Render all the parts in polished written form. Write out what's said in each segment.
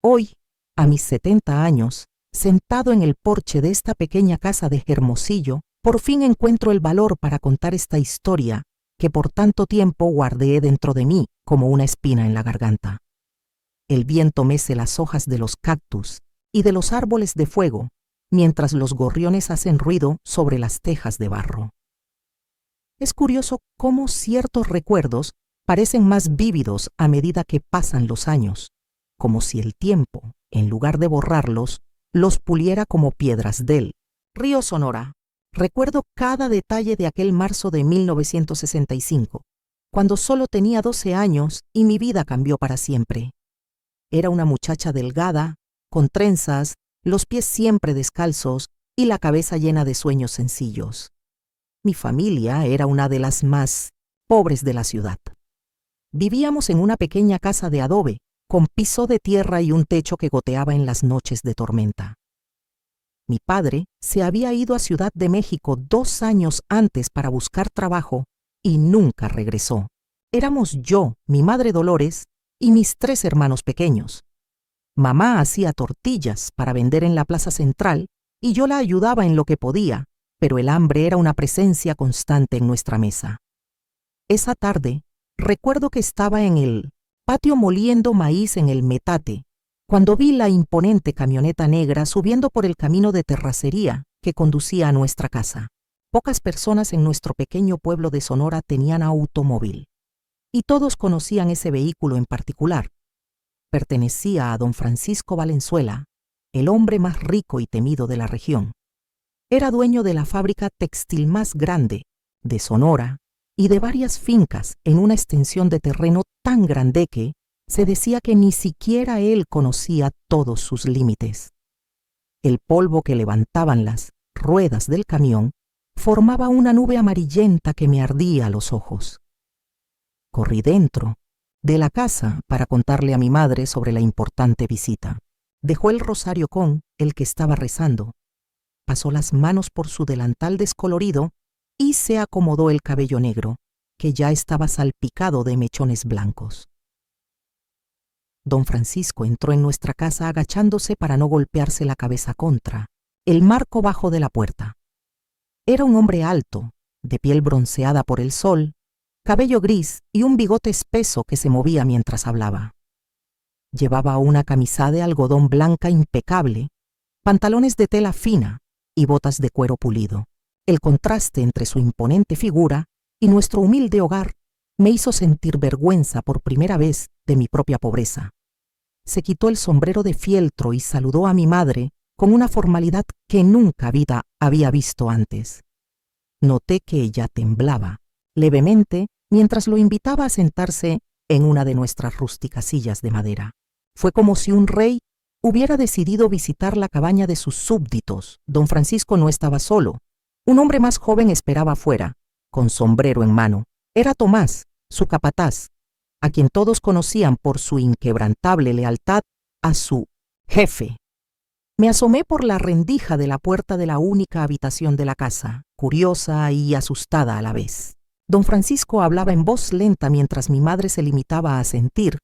Hoy, a mis 70 años, sentado en el porche de esta pequeña casa de Hermosillo, por fin encuentro el valor para contar esta historia que por tanto tiempo guardé dentro de mí como una espina en la garganta. El viento mece las hojas de los cactus y de los árboles de fuego, mientras los gorriones hacen ruido sobre las tejas de barro. Es curioso cómo ciertos recuerdos parecen más vívidos a medida que pasan los años, como si el tiempo, en lugar de borrarlos, los puliera como piedras del río Sonora. Recuerdo cada detalle de aquel marzo de 1965, cuando solo tenía 12 años y mi vida cambió para siempre. Era una muchacha delgada, con trenzas, los pies siempre descalzos y la cabeza llena de sueños sencillos. Mi familia era una de las más pobres de la ciudad. Vivíamos en una pequeña casa de adobe, con piso de tierra y un techo que goteaba en las noches de tormenta. Mi padre se había ido a Ciudad de México 2 años antes para buscar trabajo y nunca regresó. Éramos yo, mi madre Dolores y mis 3 hermanos pequeños. Mamá hacía tortillas para vender en la plaza central y yo la ayudaba en lo que podía, pero el hambre era una presencia constante en nuestra mesa. Esa tarde, recuerdo que estaba en el patio moliendo maíz en el metate, cuando vi la imponente camioneta negra subiendo por el camino de terracería que conducía a nuestra casa. Pocas personas en nuestro pequeño pueblo de Sonora tenían automóvil, y todos conocían ese vehículo en particular. Pertenecía a don Francisco Valenzuela, el hombre más rico y temido de la región. Era dueño de la fábrica textil más grande de Sonora y de varias fincas en una extensión de terreno tan grande que se decía que ni siquiera él conocía todos sus límites. El polvo que levantaban las ruedas del camión formaba una nube amarillenta que me ardía a los ojos. Corrí dentro de la casa para contarle a mi madre sobre la importante visita. Dejó el rosario con el que estaba rezando, pasó las manos por su delantal descolorido y se acomodó el cabello negro, que ya estaba salpicado de mechones blancos. Don Francisco entró en nuestra casa agachándose para no golpearse la cabeza contra el marco bajo de la puerta. Era un hombre alto, de piel bronceada por el sol, cabello gris y un bigote espeso que se movía mientras hablaba. Llevaba una camisa de algodón blanca impecable, pantalones de tela fina y botas de cuero pulido. El contraste entre su imponente figura y nuestro humilde hogar me hizo sentir vergüenza por primera vez de mi propia pobreza. Se quitó el sombrero de fieltro y saludó a mi madre con una formalidad que nunca vida había visto antes. Noté que ella temblaba levemente mientras lo invitaba a sentarse en una de nuestras rústicas sillas de madera. Fue como si un rey hubiera decidido visitar la cabaña de sus súbditos. Don Francisco no estaba solo. Un hombre más joven esperaba afuera, con sombrero en mano. Era Tomás, su capataz, a quien todos conocían por su inquebrantable lealtad a su jefe. Me asomé por la rendija de la puerta de la única habitación de la casa, curiosa y asustada a la vez. Don Francisco hablaba en voz lenta mientras mi madre se limitaba a asentir,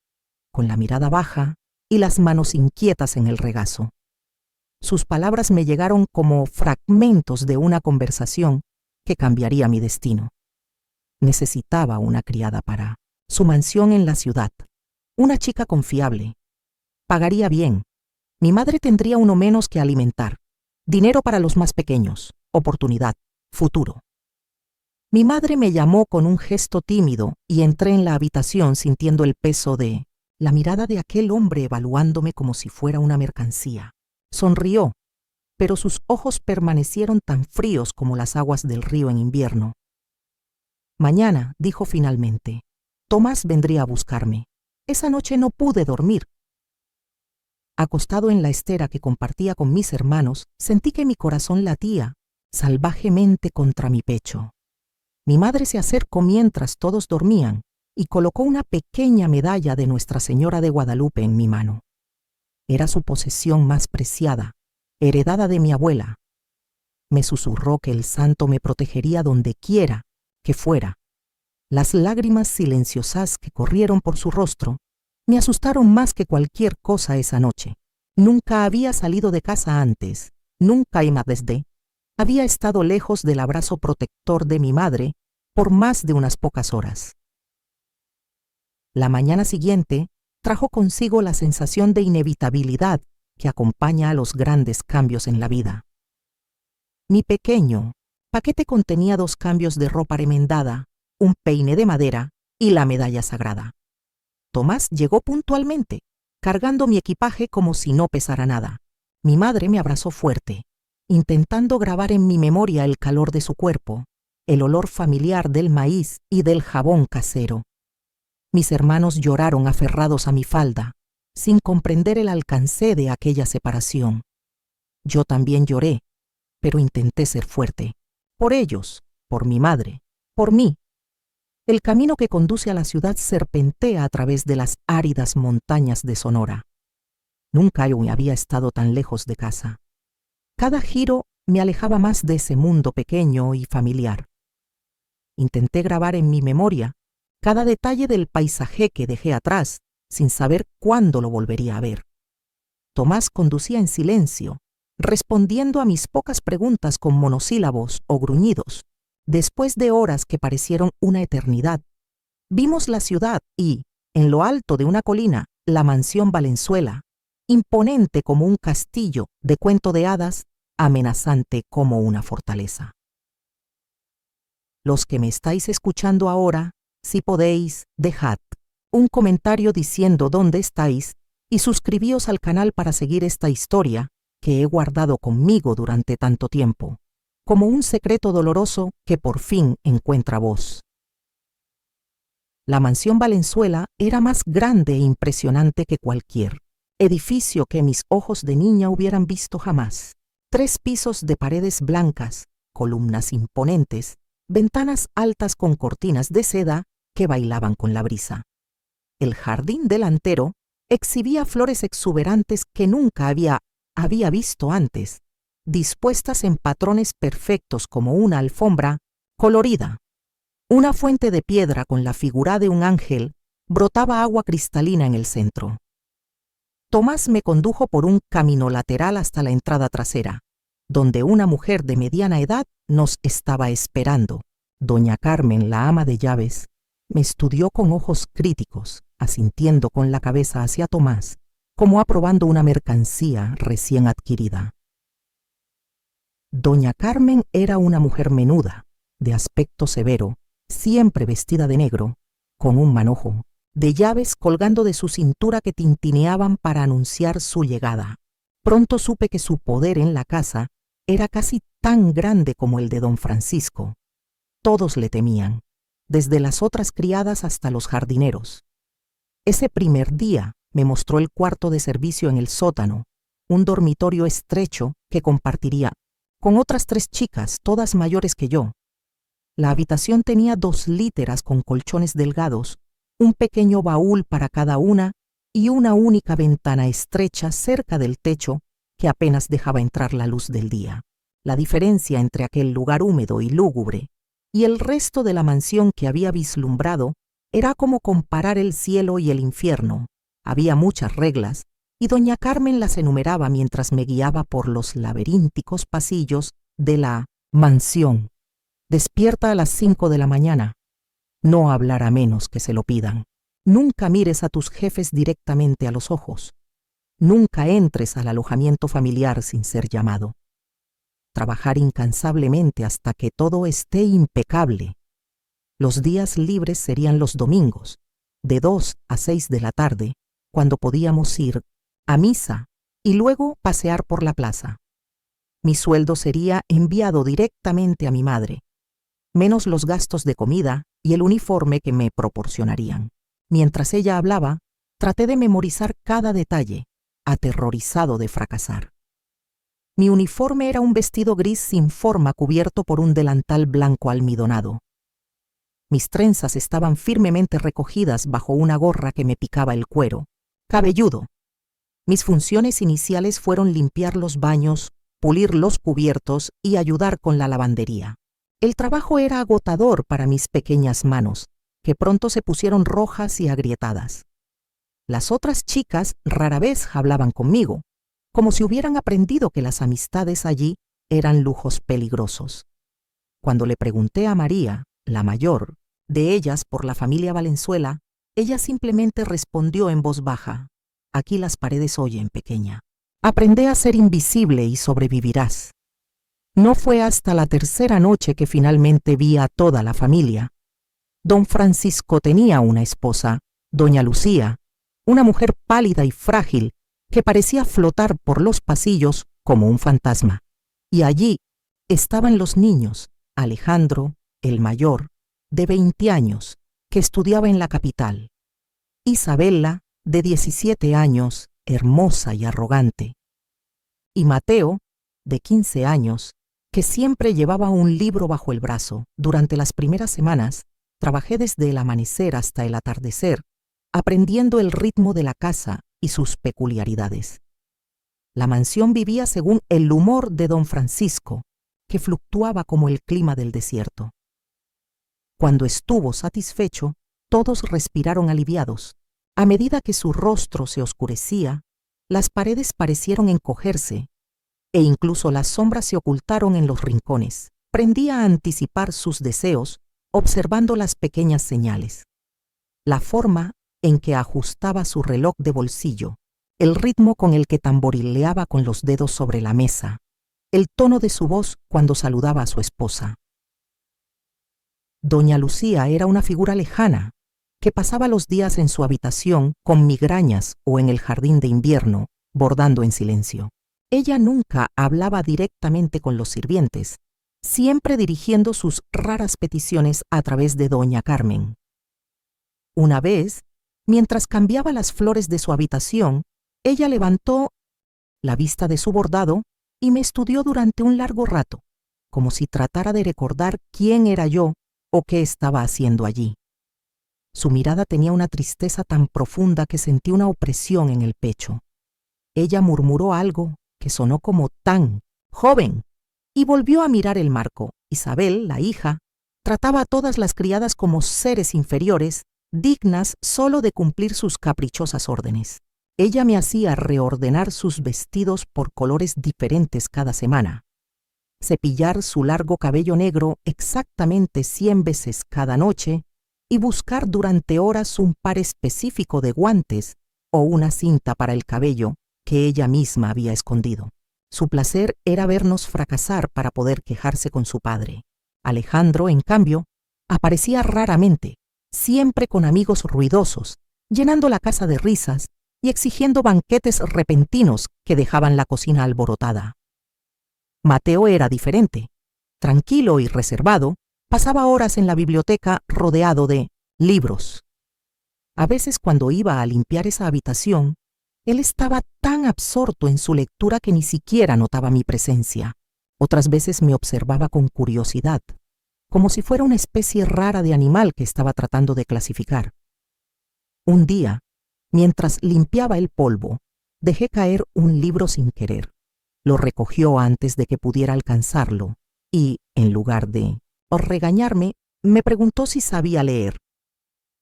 con la mirada baja y las manos inquietas en el regazo. Sus palabras me llegaron como fragmentos de una conversación que cambiaría mi destino. Necesitaba una criada para su mansión en la ciudad, una chica confiable. Pagaría bien. Mi madre tendría uno menos que alimentar. Dinero para los más pequeños. Oportunidad. Futuro. Mi madre me llamó con un gesto tímido y entré en la habitación sintiendo el peso de la mirada de aquel hombre evaluándome como si fuera una mercancía. Sonrió, pero sus ojos permanecieron tan fríos como las aguas del río en invierno. Mañana, dijo finalmente, Tomás vendría a buscarme. Esa noche no pude dormir. Acostado en la estera que compartía con mis hermanos, sentí que mi corazón latía salvajemente contra mi pecho. Mi madre se acercó mientras todos dormían y colocó una pequeña medalla de Nuestra Señora de Guadalupe en mi mano. Era su posesión más preciada, heredada de mi abuela. Me susurró que el santo me protegería donde quiera que fuera. Las lágrimas silenciosas que corrieron por su rostro Me asustaron más que cualquier cosa esa noche. Nunca había salido de casa antes, nunca y más desde. Había estado lejos del abrazo protector de mi madre por más de unas pocas horas. La mañana siguiente trajo consigo la sensación de inevitabilidad que acompaña a los grandes cambios en la vida. Mi pequeño paquete contenía 2 cambios de ropa remendada, un peine de madera y la medalla sagrada. Tomás llegó puntualmente, cargando mi equipaje como si no pesara nada. Mi madre me abrazó fuerte, intentando grabar en mi memoria el calor de su cuerpo, el olor familiar del maíz y del jabón casero. Mis hermanos lloraron aferrados a mi falda, sin comprender el alcance de aquella separación. Yo también lloré, pero intenté ser fuerte. Por ellos, por mi madre, por mí. El camino que conduce a la ciudad serpentea a través de las áridas montañas de Sonora. Nunca yo había estado tan lejos de casa. Cada giro me alejaba más de ese mundo pequeño y familiar. Intenté grabar en mi memoria cada detalle del paisaje que dejé atrás, sin saber cuándo lo volvería a ver. Tomás conducía en silencio, respondiendo a mis pocas preguntas con monosílabos o gruñidos. Después de horas que parecieron una eternidad, vimos la ciudad y, en lo alto de una colina, la mansión Valenzuela, imponente como un castillo de cuento de hadas, amenazante como una fortaleza. Los que me estáis escuchando ahora, si podéis, dejad un comentario diciendo dónde estáis y suscribíos al canal para seguir esta historia que he guardado conmigo durante tanto tiempo, como un secreto doloroso que por fin encuentra voz. La mansión Valenzuela era más grande e impresionante que cualquier edificio que mis ojos de niña hubieran visto jamás. 3 pisos de paredes blancas, columnas imponentes, ventanas altas con cortinas de seda que bailaban con la brisa. El jardín delantero exhibía flores exuberantes que nunca había visto antes, dispuestas en patrones perfectos como una alfombra colorida. Una fuente de piedra con la figura de un ángel brotaba agua cristalina en el centro. Tomás me condujo por un camino lateral hasta la entrada trasera, donde una mujer de mediana edad nos estaba esperando. Doña Carmen, la ama de llaves, me estudió con ojos críticos, asintiendo con la cabeza hacia Tomás, como aprobando una mercancía recién adquirida. Doña Carmen era una mujer menuda, de aspecto severo, siempre vestida de negro, con un manojo de llaves colgando de su cintura que tintineaban para anunciar su llegada. Pronto supe que su poder en la casa era casi tan grande como el de don Francisco. Todos le temían, desde las otras criadas hasta los jardineros. Ese primer día me mostró el cuarto de servicio en el sótano, un dormitorio estrecho que compartiría con otras 3 chicas, todas mayores que yo. La habitación tenía 2 literas con colchones delgados, un pequeño baúl para cada una y una única ventana estrecha cerca del techo que apenas dejaba entrar la luz del día. La diferencia entre aquel lugar húmedo y lúgubre y el resto de la mansión que había vislumbrado era como comparar el cielo y el infierno. Había muchas reglas y doña Carmen las enumeraba mientras me guiaba por los laberínticos pasillos de la mansión. Despierta a las 5 de la mañana. No hablar a menos que se lo pidan. Nunca mires a tus jefes directamente a los ojos. Nunca entres al alojamiento familiar sin ser llamado. Trabajar incansablemente hasta que todo esté impecable. Los días libres serían los domingos, de 2 a 6 de la tarde, cuando podíamos ir a misa y luego pasear por la plaza. Mi sueldo sería enviado directamente a mi madre, menos los gastos de comida y el uniforme que me proporcionarían. Mientras ella hablaba, traté de memorizar cada detalle, aterrorizado de fracasar. Mi uniforme era un vestido gris sin forma cubierto por un delantal blanco almidonado. Mis trenzas estaban firmemente recogidas bajo una gorra que me picaba el cuero cabelludo. Mis funciones iniciales fueron limpiar los baños, pulir los cubiertos y ayudar con la lavandería. El trabajo era agotador para mis pequeñas manos, que pronto se pusieron rojas y agrietadas. Las otras chicas rara vez hablaban conmigo, como si hubieran aprendido que las amistades allí eran lujos peligrosos. Cuando le pregunté a María, la mayor, de ellas por la familia Valenzuela, ella simplemente respondió en voz baja: «Aquí las paredes oyen, pequeña. Aprende a ser invisible y sobrevivirás». No fue hasta la tercera noche que finalmente vi a toda la familia. Don Francisco tenía una esposa, doña Lucía, una mujer pálida y frágil que parecía flotar por los pasillos como un fantasma. Y allí estaban los niños: Alejandro, el mayor, de 20 años, que estudiaba en la capital; Isabela, de 17 años, hermosa y arrogante; y Mateo, de 15 años, que siempre llevaba un libro bajo el brazo. Durante las primeras semanas, trabajé desde el amanecer hasta el atardecer, aprendiendo el ritmo de la casa y sus peculiaridades. La mansión vivía según el humor de don Francisco, que fluctuaba como el clima del desierto. Cuando estuvo satisfecho, todos respiraron aliviados. A medida que su rostro se oscurecía, las paredes parecieron encogerse, e incluso las sombras se ocultaron en los rincones. Aprendí a anticipar sus deseos, observando las pequeñas señales: la forma en que ajustaba su reloj de bolsillo, el ritmo con el que tamborileaba con los dedos sobre la mesa, el tono de su voz cuando saludaba a su esposa. Doña Lucía era una figura lejana, que pasaba los días en su habitación con migrañas o en el jardín de invierno, bordando en silencio. Ella nunca hablaba directamente con los sirvientes, siempre dirigiendo sus raras peticiones a través de doña Carmen. Una vez, mientras cambiaba las flores de su habitación, ella levantó la vista de su bordado y me estudió durante un largo rato, como si tratara de recordar quién era yo o qué estaba haciendo allí. Su mirada tenía una tristeza tan profunda que sentí una opresión en el pecho. Ella murmuró algo que sonó como «tan joven» y volvió a mirar el marco. Isabel, la hija, trataba a todas las criadas como seres inferiores, dignas solo de cumplir sus caprichosas órdenes. Ella me hacía reordenar sus vestidos por colores diferentes cada semana, cepillar su largo cabello negro exactamente 100 veces cada noche y buscar durante horas un par específico de guantes o una cinta para el cabello que ella misma había escondido. Su placer era vernos fracasar para poder quejarse con su padre. Alejandro, en cambio, aparecía raramente, siempre con amigos ruidosos, llenando la casa de risas y exigiendo banquetes repentinos que dejaban la cocina alborotada. Mateo era diferente. Tranquilo y reservado, pasaba horas en la biblioteca rodeado de libros. A veces, cuando iba a limpiar esa habitación, él estaba tan absorto en su lectura que ni siquiera notaba mi presencia. Otras veces me observaba con curiosidad, como si fuera una especie rara de animal que estaba tratando de clasificar. Un día, mientras limpiaba el polvo, dejé caer un libro sin querer. Lo recogió antes de que pudiera alcanzarlo y, en lugar de regañarme, me preguntó si sabía leer.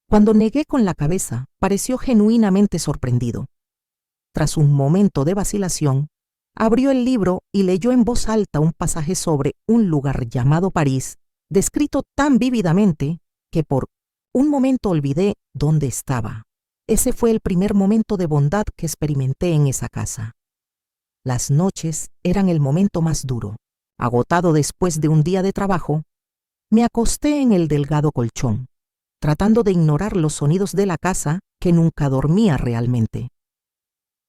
Cuando negué con la cabeza, pareció genuinamente sorprendido. Tras un momento de vacilación, abrió el libro y leyó en voz alta un pasaje sobre un lugar llamado París, descrito tan vívidamente que por un momento olvidé dónde estaba. Ese fue el primer momento de bondad que experimenté en esa casa. Las noches eran el momento más duro. Agotado después de un día de trabajo, me acosté en el delgado colchón, tratando de ignorar los sonidos de la casa que nunca dormía realmente.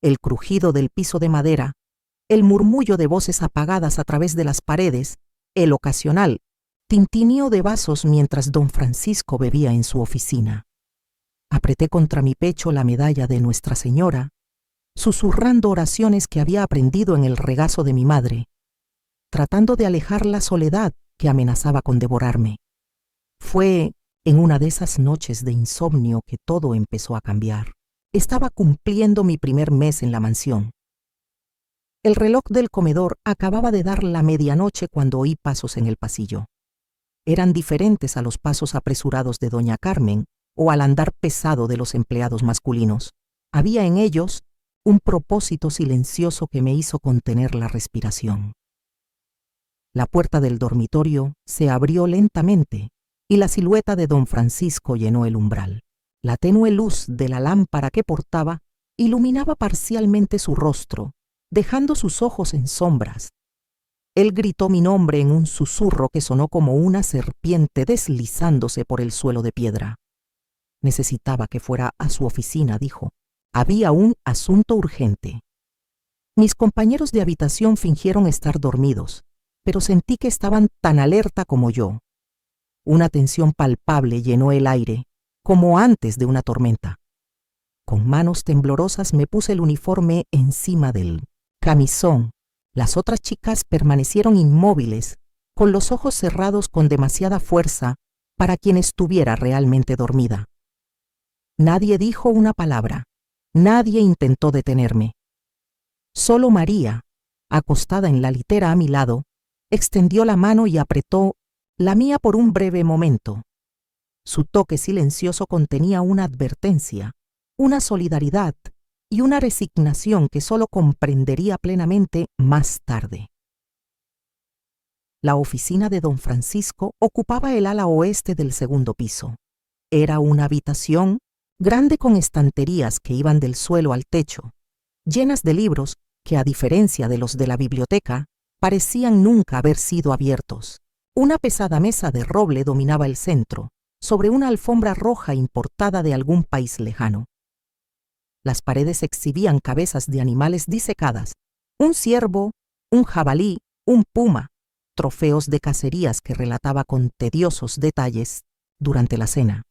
El crujido del piso de madera, el murmullo de voces apagadas a través de las paredes, el ocasional tintineo de vasos mientras don Francisco bebía en su oficina. Apreté contra mi pecho la medalla de Nuestra Señora, susurrando oraciones que había aprendido en el regazo de mi madre, tratando de alejar la soledad que amenazaba con devorarme. Fue en una de esas noches de insomnio que todo empezó a cambiar. Estaba cumpliendo mi primer mes en la mansión. El reloj del comedor acababa de dar la medianoche cuando oí pasos en el pasillo. Eran diferentes a los pasos apresurados de doña Carmen o al andar pesado de los empleados masculinos. Había en ellos un propósito silencioso que me hizo contener la respiración. La puerta del dormitorio se abrió lentamente y la silueta de don Francisco llenó el umbral. La tenue luz de la lámpara que portaba iluminaba parcialmente su rostro, dejando sus ojos en sombras. Él gritó mi nombre en un susurro que sonó como una serpiente deslizándose por el suelo de piedra. Necesitaba que fuera a su oficina, dijo. Había un asunto urgente. Mis compañeros de habitación fingieron estar dormidos, pero sentí que estaban tan alerta como yo. Una tensión palpable llenó el aire, como antes de una tormenta. Con manos temblorosas me puse el uniforme encima del camisón. Las otras chicas permanecieron inmóviles, con los ojos cerrados con demasiada fuerza para quien estuviera realmente dormida. Nadie dijo una palabra, nadie intentó detenerme. Solo María, acostada en la litera a mi lado, extendió la mano y apretó la mía por un breve momento. Su toque silencioso contenía una advertencia, una solidaridad y una resignación que solo comprendería plenamente más tarde. La oficina de don Francisco ocupaba el ala oeste del segundo piso. Era una habitación grande con estanterías que iban del suelo al techo, llenas de libros que, a diferencia de los de la biblioteca, parecían nunca haber sido abiertos. Una pesada mesa de roble dominaba el centro, sobre una alfombra roja importada de algún país lejano. Las paredes exhibían cabezas de animales disecadas, un ciervo, un jabalí, un puma, trofeos de cacerías que relataba con tediosos detalles durante la cena.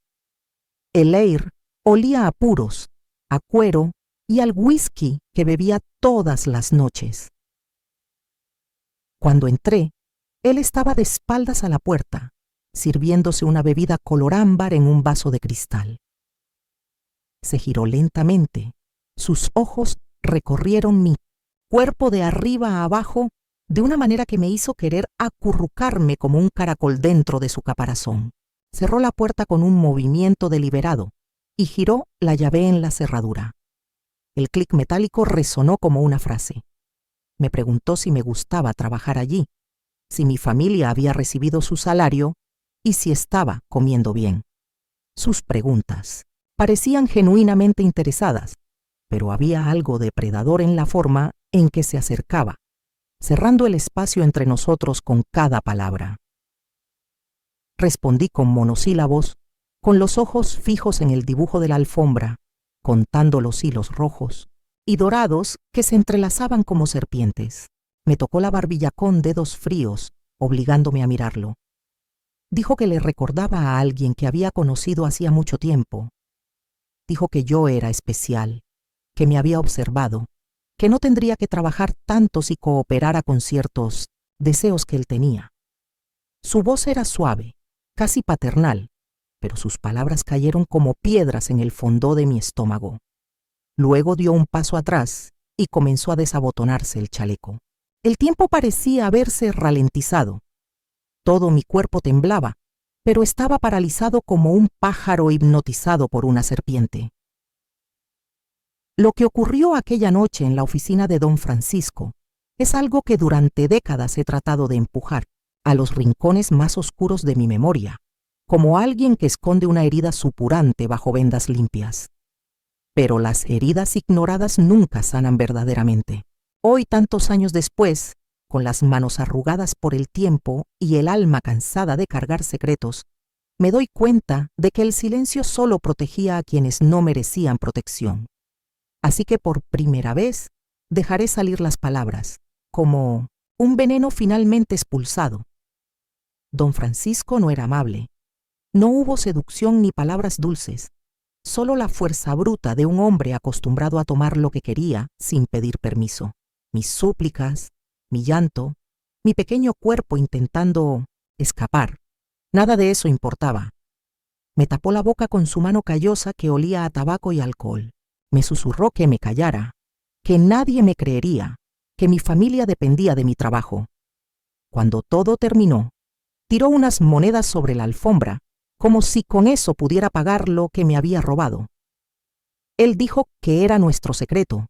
El aire olía a puros, a cuero y al whisky que bebía todas las noches. Cuando entré, él estaba de espaldas a la puerta, sirviéndose una bebida color ámbar en un vaso de cristal. Se giró lentamente. Sus ojos recorrieron mi cuerpo de arriba a abajo de una manera que me hizo querer acurrucarme como un caracol dentro de su caparazón. Cerró la puerta con un movimiento deliberado y giró la llave en la cerradura. El clic metálico resonó como una frase. Me preguntó si me gustaba trabajar allí, si mi familia había recibido su salario y si estaba comiendo bien. Sus preguntas parecían genuinamente interesadas, pero había algo depredador en la forma en que se acercaba, cerrando el espacio entre nosotros con cada palabra. Respondí con monosílabos, con los ojos fijos en el dibujo de la alfombra, contando los hilos rojos y dorados que se entrelazaban como serpientes. Me tocó la barbilla con dedos fríos, obligándome a mirarlo. Dijo que le recordaba a alguien que había conocido hacía mucho tiempo. Dijo que yo era especial, que me había observado, que no tendría que trabajar tanto si cooperara con ciertos deseos que él tenía. Su voz era suave, casi paternal, pero sus palabras cayeron como piedras en el fondo de mi estómago. Luego dio un paso atrás y comenzó a desabotonarse el chaleco. El tiempo parecía haberse ralentizado. Todo mi cuerpo temblaba, pero estaba paralizado como un pájaro hipnotizado por una serpiente. Lo que ocurrió aquella noche en la oficina de don Francisco es algo que durante décadas he tratado de empujar a los rincones más oscuros de mi memoria, como alguien que esconde una herida supurante bajo vendas limpias. Pero las heridas ignoradas nunca sanan verdaderamente. Hoy, tantos años después, con las manos arrugadas por el tiempo y el alma cansada de cargar secretos, me doy cuenta de que el silencio solo protegía a quienes no merecían protección. Así que por primera vez dejaré salir las palabras, como un veneno finalmente expulsado. Don Francisco no era amable. No hubo seducción ni palabras dulces, solo la fuerza bruta de un hombre acostumbrado a tomar lo que quería sin pedir permiso. Mis súplicas, mi llanto, mi pequeño cuerpo intentando escapar. Nada de eso importaba. Me tapó la boca con su mano callosa que olía a tabaco y alcohol. Me susurró que me callara, que nadie me creería, que mi familia dependía de mi trabajo. Cuando todo terminó, tiró unas monedas sobre la alfombra, como si con eso pudiera pagar lo que me había robado. Él dijo que era nuestro secreto,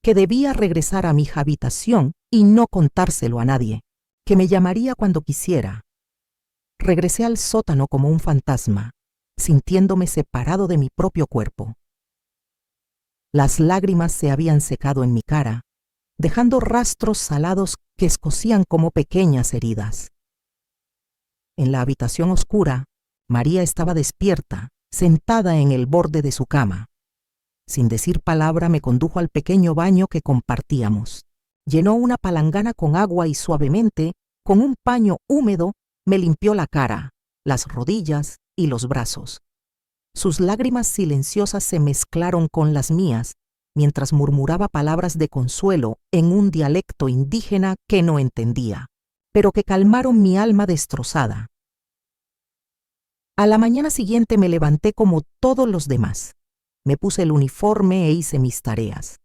que debía regresar a mi habitación y no contárselo a nadie, que me llamaría cuando quisiera. Regresé al sótano como un fantasma, sintiéndome separado de mi propio cuerpo. Las lágrimas se habían secado en mi cara, dejando rastros salados que escocían como pequeñas heridas. En la habitación oscura, María estaba despierta, sentada en el borde de su cama. Sin decir palabra me condujo al pequeño baño que compartíamos. Llenó una palangana con agua y suavemente, con un paño húmedo, me limpió la cara, las rodillas y los brazos. Sus lágrimas silenciosas se mezclaron con las mías, mientras murmuraba palabras de consuelo en un dialecto indígena que no entendía, pero que calmaron mi alma destrozada. A la mañana siguiente me levanté como todos los demás. Me puse el uniforme e hice mis tareas.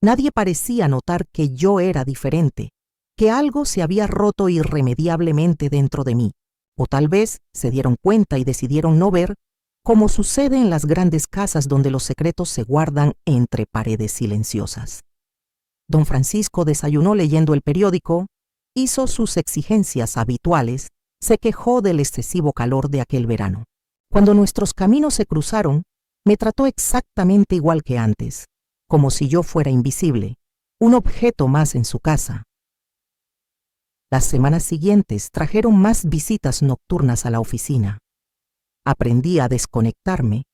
Nadie parecía notar que yo era diferente, que algo se había roto irremediablemente dentro de mí, o tal vez se dieron cuenta y decidieron no ver, como sucede en las grandes casas donde los secretos se guardan entre paredes silenciosas. Don Francisco desayunó leyendo el periódico, hizo sus exigencias habituales, se quejó del excesivo calor de aquel verano. Cuando nuestros caminos se cruzaron, me trató exactamente igual que antes, como si yo fuera invisible, un objeto más en su casa. Las semanas siguientes trajeron más visitas nocturnas a la oficina. Aprendí a desconectarme,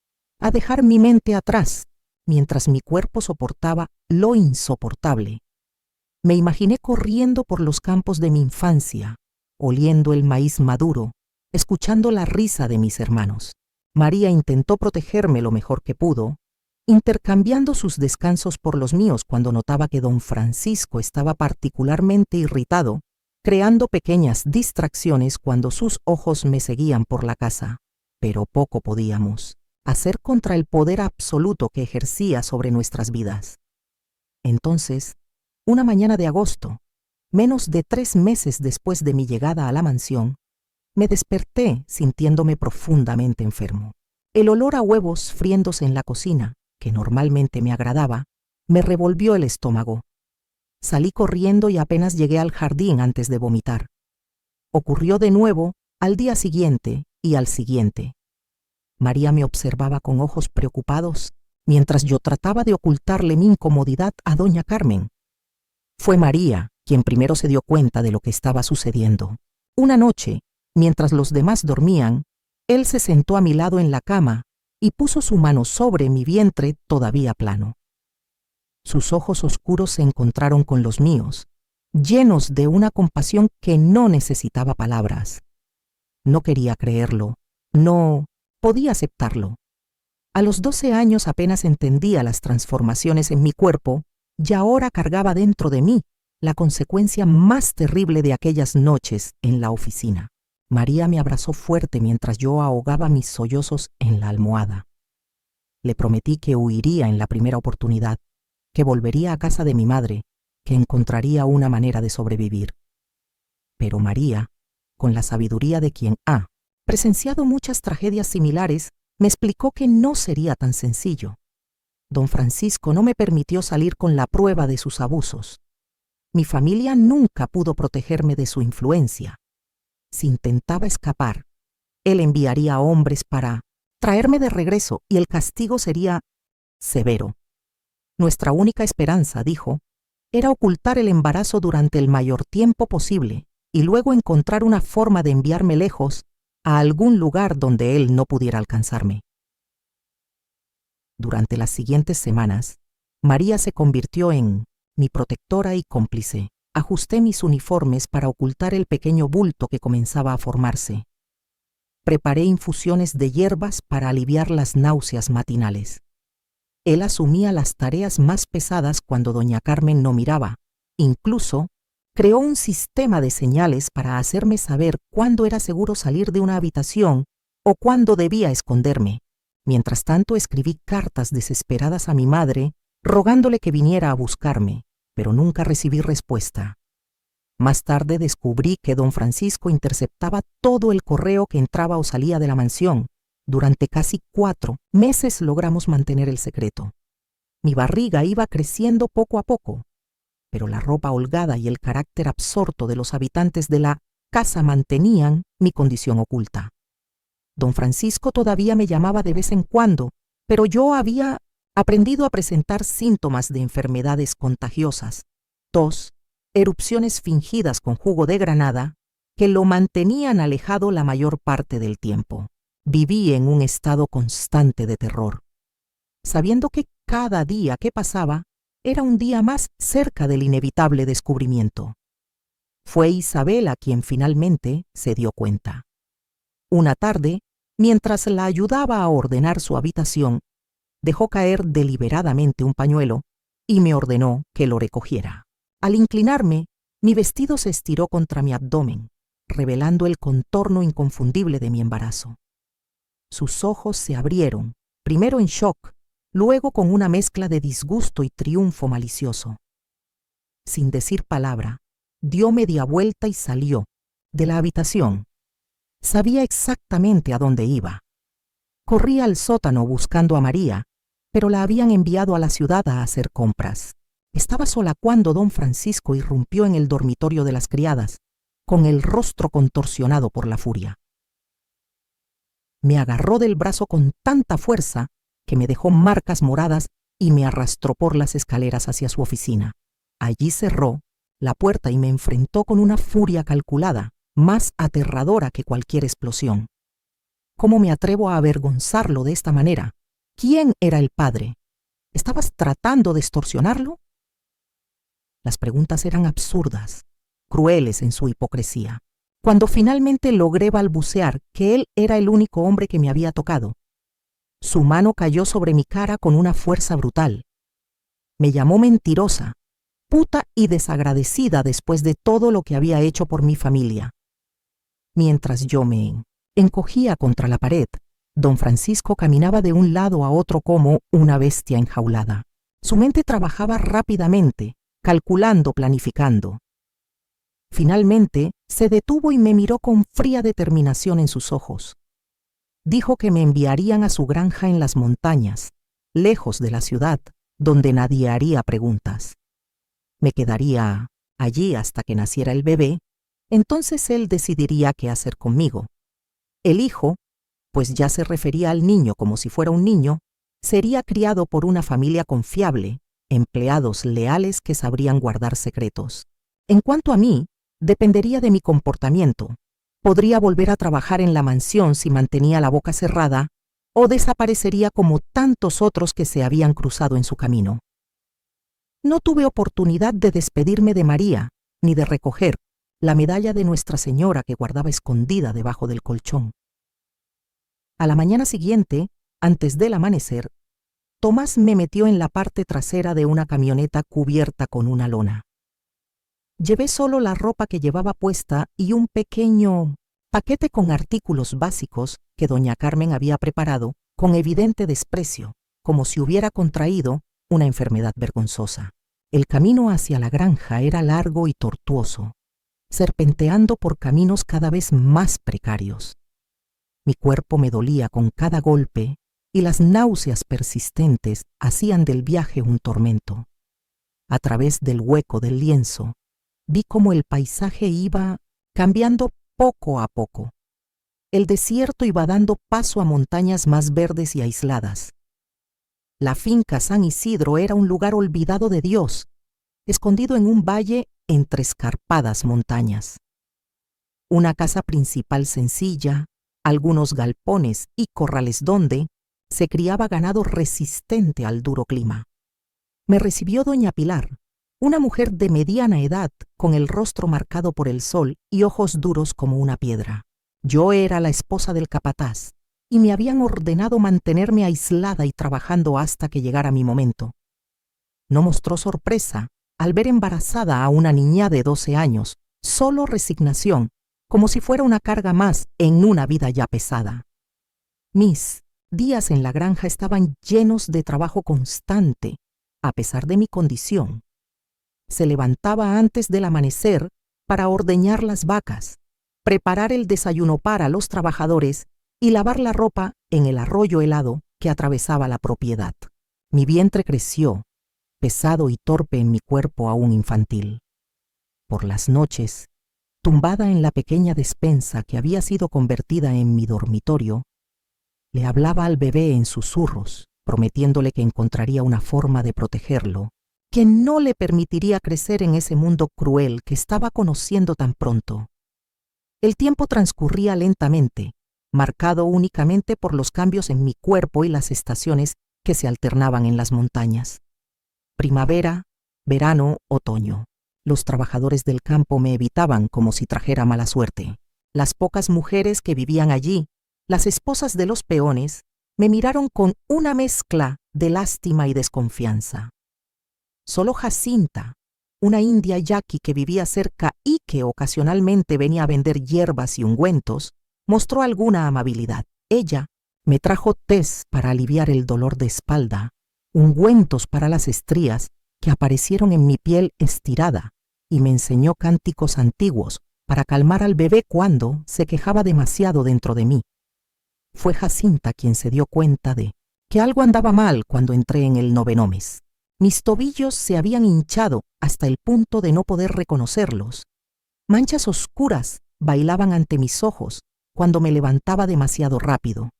a dejar mi mente atrás, mientras mi cuerpo soportaba lo insoportable. Me imaginé corriendo por los campos de mi infancia, oliendo el maíz maduro, escuchando la risa de mis hermanos. María intentó protegerme lo mejor que pudo, intercambiando sus descansos por los míos cuando notaba que don Francisco estaba particularmente irritado, creando pequeñas distracciones cuando sus ojos me seguían por la casa. Pero poco podíamos hacer contra el poder absoluto que ejercía sobre nuestras vidas. Entonces, una mañana de agosto, menos de 3 meses después de mi llegada a la mansión, me desperté sintiéndome profundamente enfermo. El olor a huevos friéndose en la cocina, que normalmente me agradaba, me revolvió el estómago. Salí corriendo y apenas llegué al jardín antes de vomitar. Ocurrió de nuevo al día siguiente y al siguiente. María me observaba con ojos preocupados mientras yo trataba de ocultarle mi incomodidad a doña Carmen. Fue María quien primero se dio cuenta de lo que estaba sucediendo. Una noche, mientras los demás dormían, él se sentó a mi lado en la cama y puso su mano sobre mi vientre todavía plano. Sus ojos oscuros se encontraron con los míos, llenos de una compasión que no necesitaba palabras. No quería creerlo, no podía aceptarlo. A los 12 años apenas entendía las transformaciones en mi cuerpo y ahora cargaba dentro de mí la consecuencia más terrible de aquellas noches en la oficina. María me abrazó fuerte mientras yo ahogaba mis sollozos en la almohada. Le prometí que huiría en la primera oportunidad, que volvería a casa de mi madre, que encontraría una manera de sobrevivir. Pero María, con la sabiduría de quien ha presenciado muchas tragedias similares, me explicó que no sería tan sencillo. Don Francisco no me permitió salir con la prueba de sus abusos. Mi familia nunca pudo protegerme de su influencia. Si intentaba escapar, él enviaría hombres para traerme de regreso y el castigo sería severo. Nuestra única esperanza, dijo, era ocultar el embarazo durante el mayor tiempo posible y luego encontrar una forma de enviarme lejos a algún lugar donde él no pudiera alcanzarme. Durante las siguientes semanas, María se convirtió en mi protectora y cómplice. Ajusté mis uniformes para ocultar el pequeño bulto que comenzaba a formarse. Preparé infusiones de hierbas para aliviar las náuseas matinales. Él asumía las tareas más pesadas cuando doña Carmen no miraba. Incluso creó un sistema de señales para hacerme saber cuándo era seguro salir de una habitación o cuándo debía esconderme. Mientras tanto, escribí cartas desesperadas a mi madre, rogándole que viniera a buscarme, pero nunca recibí respuesta. Más tarde descubrí que don Francisco interceptaba todo el correo que entraba o salía de la mansión, Durante casi 4 meses logramos mantener el secreto. Mi barriga iba creciendo poco a poco, pero la ropa holgada y el carácter absorto de los habitantes de la casa mantenían mi condición oculta. Don Francisco todavía me llamaba de vez en cuando, pero yo había aprendido a presentar síntomas de enfermedades contagiosas, tos, erupciones fingidas con jugo de granada, que lo mantenían alejado la mayor parte del tiempo. Viví en un estado constante de terror, sabiendo que cada día que pasaba era un día más cerca del inevitable descubrimiento. Fue Isabela quien finalmente se dio cuenta. Una tarde, mientras la ayudaba a ordenar su habitación, dejó caer deliberadamente un pañuelo y me ordenó que lo recogiera. Al inclinarme, mi vestido se estiró contra mi abdomen, revelando el contorno inconfundible de mi embarazo. Sus ojos se abrieron, primero en shock, luego con una mezcla de disgusto y triunfo malicioso. Sin decir palabra, dio media vuelta y salió de la habitación. Sabía exactamente a dónde iba. Corrí al sótano buscando a María, pero la habían enviado a la ciudad a hacer compras. Estaba sola cuando don Francisco irrumpió en el dormitorio de las criadas, con el rostro contorsionado por la furia. Me agarró del brazo con tanta fuerza que me dejó marcas moradas y me arrastró por las escaleras hacia su oficina. Allí cerró la puerta y me enfrentó con una furia calculada, más aterradora que cualquier explosión. ¿Cómo me atrevo a avergonzarlo de esta manera? ¿Quién era el padre? ¿Estabas tratando de extorsionarlo? Las preguntas eran absurdas, crueles en su hipocresía. Cuando finalmente logré balbucear que él era el único hombre que me había tocado, su mano cayó sobre mi cara con una fuerza brutal. Me llamó mentirosa, puta y desagradecida después de todo lo que había hecho por mi familia. Mientras yo me encogía contra la pared, don Francisco caminaba de un lado a otro como una bestia enjaulada. Su mente trabajaba rápidamente, calculando, planificando. Finalmente, se detuvo y me miró con fría determinación en sus ojos. Dijo que me enviarían a su granja en las montañas, lejos de la ciudad, donde nadie haría preguntas. Me quedaría allí hasta que naciera el bebé, entonces él decidiría qué hacer conmigo. El hijo, pues ya se refería al niño como si fuera un niño, sería criado por una familia confiable, empleados leales que sabrían guardar secretos. En cuanto a mí, dependería de mi comportamiento. Podría volver a trabajar en la mansión si mantenía la boca cerrada, o desaparecería como tantos otros que se habían cruzado en su camino. No tuve oportunidad de despedirme de María, ni de recoger la medalla de Nuestra Señora que guardaba escondida debajo del colchón. A la mañana siguiente, antes del amanecer, Tomás me metió en la parte trasera de una camioneta cubierta con una lona. Llevé solo la ropa que llevaba puesta y un pequeño paquete con artículos básicos que doña Carmen había preparado con evidente desprecio, como si hubiera contraído una enfermedad vergonzosa. El camino hacia la granja era largo y tortuoso, serpenteando por caminos cada vez más precarios. Mi cuerpo me dolía con cada golpe y las náuseas persistentes hacían del viaje un tormento. A través del hueco del lienzo, vi cómo el paisaje iba cambiando poco a poco. El desierto iba dando paso a montañas más verdes y aisladas. La finca San Isidro era un lugar olvidado de Dios, escondido en un valle entre escarpadas montañas. Una casa principal sencilla, algunos galpones y corrales donde se criaba ganado resistente al duro clima. Me recibió doña Pilar, una mujer de mediana edad con el rostro marcado por el sol y ojos duros como una piedra. Yo era la esposa del capataz y me habían ordenado mantenerme aislada y trabajando hasta que llegara mi momento. No mostró sorpresa al ver embarazada a una niña de 12 años, solo resignación, como si fuera una carga más en una vida ya pesada. Mis días en la granja estaban llenos de trabajo constante, a pesar de mi condición. Se levantaba antes del amanecer para ordeñar las vacas, preparar el desayuno para los trabajadores y lavar la ropa en el arroyo helado que atravesaba la propiedad. Mi vientre creció, pesado y torpe en mi cuerpo aún infantil. Por las noches, tumbada en la pequeña despensa que había sido convertida en mi dormitorio, le hablaba al bebé en susurros, prometiéndole que encontraría una forma de protegerlo, que no le permitiría crecer en ese mundo cruel que estaba conociendo tan pronto. El tiempo transcurría lentamente, marcado únicamente por los cambios en mi cuerpo y las estaciones que se alternaban en las montañas. Primavera, verano, otoño. Los trabajadores del campo me evitaban como si trajera mala suerte. Las pocas mujeres que vivían allí, las esposas de los peones, me miraron con una mezcla de lástima y desconfianza. Solo Jacinta, una india yaqui que vivía cerca y que ocasionalmente venía a vender hierbas y ungüentos, mostró alguna amabilidad. Ella me trajo tés para aliviar el dolor de espalda, ungüentos para las estrías que aparecieron en mi piel estirada, y me enseñó cánticos antiguos para calmar al bebé cuando se quejaba demasiado dentro de mí. Fue Jacinta quien se dio cuenta de que algo andaba mal cuando entré en el 9º mes. Mis tobillos se habían hinchado hasta el punto de no poder reconocerlos. Manchas oscuras bailaban ante mis ojos cuando me levantaba demasiado rápido,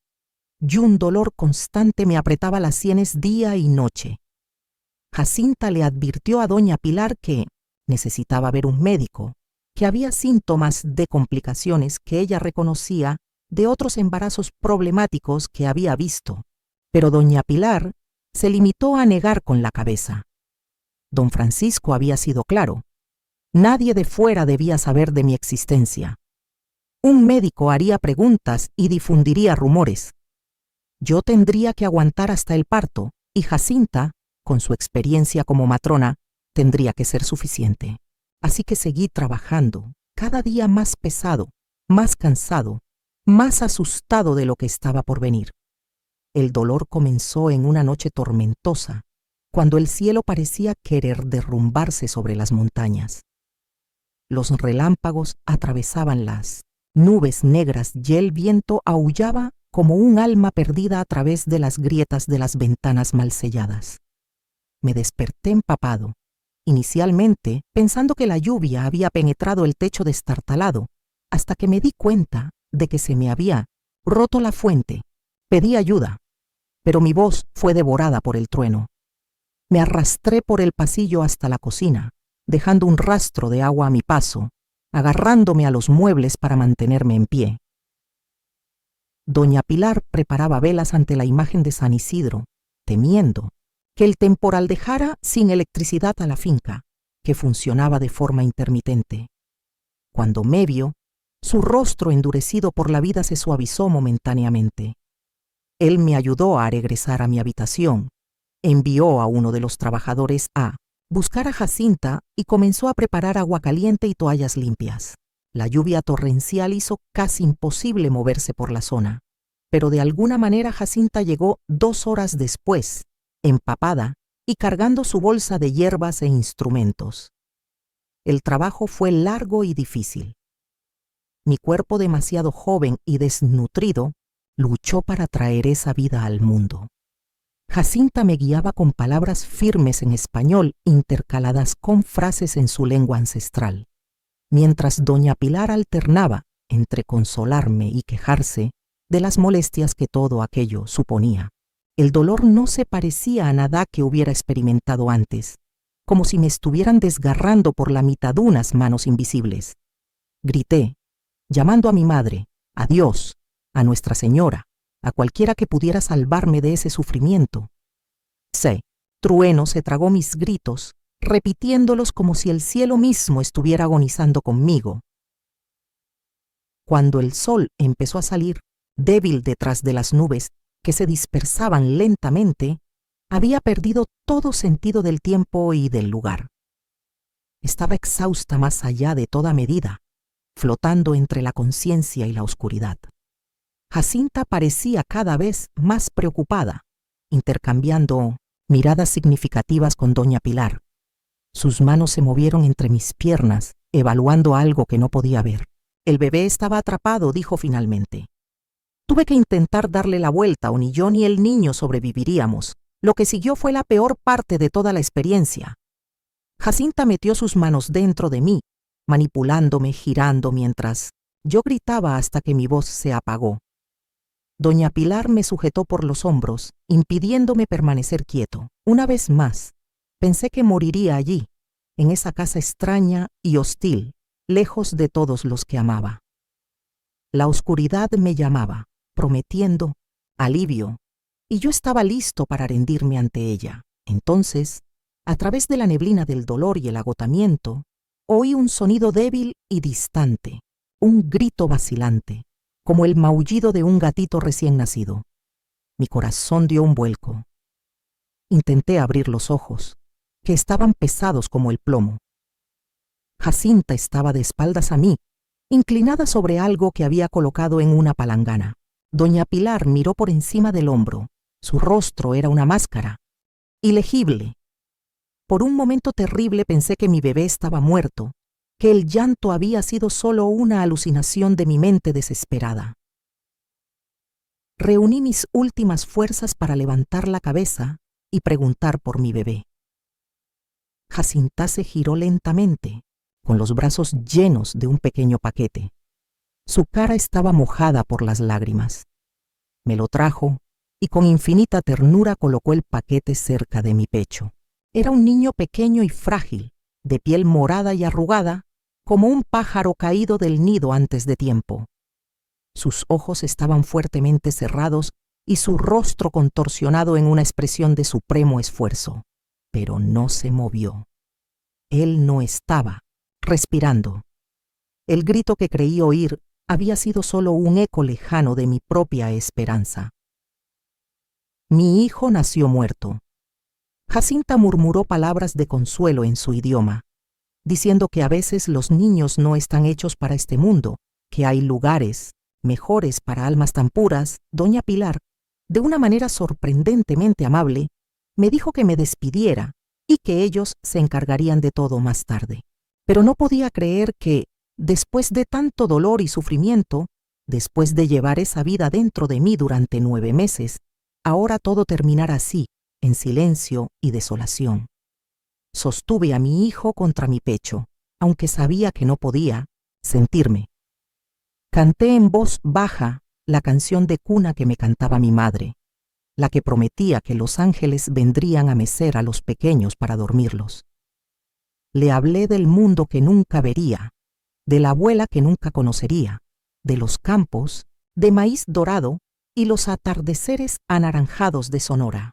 y un dolor constante me apretaba las sienes día y noche. Jacinta le advirtió a doña Pilar que necesitaba ver un médico, que había síntomas de complicaciones que ella reconocía de otros embarazos problemáticos que había visto, pero doña Pilar se limitó a negar con la cabeza. Don Francisco había sido claro: nadie de fuera debía saber de mi existencia. Un médico haría preguntas y difundiría rumores. Yo tendría que aguantar hasta el parto y Jacinta, con su experiencia como matrona, tendría que ser suficiente. Así que seguí trabajando, cada día más pesado, más cansado, más asustado de lo que estaba por venir. El dolor comenzó en una noche tormentosa, cuando el cielo parecía querer derrumbarse sobre las montañas. Los relámpagos atravesaban las nubes negras y el viento aullaba como un alma perdida a través de las grietas de las ventanas mal selladas. Me desperté empapado, inicialmente pensando que la lluvia había penetrado el techo destartalado, hasta que me di cuenta de que se me había roto la fuente. Pedí ayuda, pero mi voz fue devorada por el trueno. Me arrastré por el pasillo hasta la cocina, dejando un rastro de agua a mi paso, agarrándome a los muebles para mantenerme en pie. Doña Pilar preparaba velas ante la imagen de San Isidro, temiendo que el temporal dejara sin electricidad a la finca, que funcionaba de forma intermitente. Cuando me vio, su rostro endurecido por la vida se suavizó momentáneamente. Él me ayudó a regresar a mi habitación, envió a uno de los trabajadores a buscar a Jacinta y comenzó a preparar agua caliente y toallas limpias. La lluvia torrencial hizo casi imposible moverse por la zona, pero de alguna manera Jacinta llegó 2 horas después, empapada y cargando su bolsa de hierbas e instrumentos. El trabajo fue largo y difícil. Mi cuerpo, demasiado joven y desnutrido, luchó para traer esa vida al mundo. Jacinta me guiaba con palabras firmes en español intercaladas con frases en su lengua ancestral, mientras doña Pilar alternaba entre consolarme y quejarse de las molestias que todo aquello suponía. El dolor no se parecía a nada que hubiera experimentado antes, como si me estuvieran desgarrando por la mitad unas manos invisibles. Grité, llamando a mi madre, a Dios, a Nuestra Señora, a cualquiera que pudiera salvarme de ese sufrimiento. Trueno se tragó mis gritos, repitiéndolos como si el cielo mismo estuviera agonizando conmigo. Cuando el sol empezó a salir, débil detrás de las nubes que se dispersaban lentamente, había perdido todo sentido del tiempo y del lugar. Estaba exhausta más allá de toda medida, flotando entre la conciencia y la oscuridad. Jacinta parecía cada vez más preocupada, intercambiando miradas significativas con doña Pilar. Sus manos se movieron entre mis piernas, evaluando algo que no podía ver. El bebé estaba atrapado, dijo finalmente. Tuve que intentar darle la vuelta o ni yo ni el niño sobreviviríamos. Lo que siguió fue la peor parte de toda la experiencia. Jacinta metió sus manos dentro de mí, manipulándome, girando mientras yo gritaba hasta que mi voz se apagó. Doña Pilar me sujetó por los hombros, impidiéndome permanecer quieto. Una vez más, pensé que moriría allí, en esa casa extraña y hostil, lejos de todos los que amaba. La oscuridad me llamaba, prometiendo alivio, y yo estaba listo para rendirme ante ella. Entonces, a través de la neblina del dolor y el agotamiento, oí un sonido débil y distante, un grito vacilante, como el maullido de un gatito recién nacido. Mi corazón dio un vuelco. Intenté abrir los ojos, que estaban pesados como el plomo. Jacinta estaba de espaldas a mí, inclinada sobre algo que había colocado en una palangana. Doña Pilar miró por encima del hombro. Su rostro era una máscara, ilegible. Por un momento terrible pensé que mi bebé estaba muerto, que el llanto había sido solo una alucinación de mi mente desesperada. Reuní mis últimas fuerzas para levantar la cabeza y preguntar por mi bebé. Jacinta se giró lentamente, con los brazos llenos de un pequeño paquete. Su cara estaba mojada por las lágrimas. Me lo trajo y con infinita ternura colocó el paquete cerca de mi pecho. Era un niño pequeño y frágil, de piel morada y arrugada, como un pájaro caído del nido antes de tiempo. Sus ojos estaban fuertemente cerrados y su rostro contorsionado en una expresión de supremo esfuerzo, pero no se movió. Él no estaba respirando. El grito que creí oír había sido solo un eco lejano de mi propia esperanza. Mi hijo nació muerto. Jacinta murmuró palabras de consuelo en su idioma, diciendo que a veces los niños no están hechos para este mundo, que hay lugares mejores para almas tan puras. Doña Pilar, de una manera sorprendentemente amable, me dijo que me despidiera y que ellos se encargarían de todo más tarde. Pero no podía creer que, después de tanto dolor y sufrimiento, después de llevar esa vida dentro de mí durante 9 meses, ahora todo terminara así, en silencio y desolación. Sostuve a mi hijo contra mi pecho, aunque sabía que no podía sentirme. Canté en voz baja la canción de cuna que me cantaba mi madre, la que prometía que los ángeles vendrían a mecer a los pequeños para dormirlos. Le hablé del mundo que nunca vería, de la abuela que nunca conocería, de los campos, de maíz dorado y los atardeceres anaranjados de Sonora.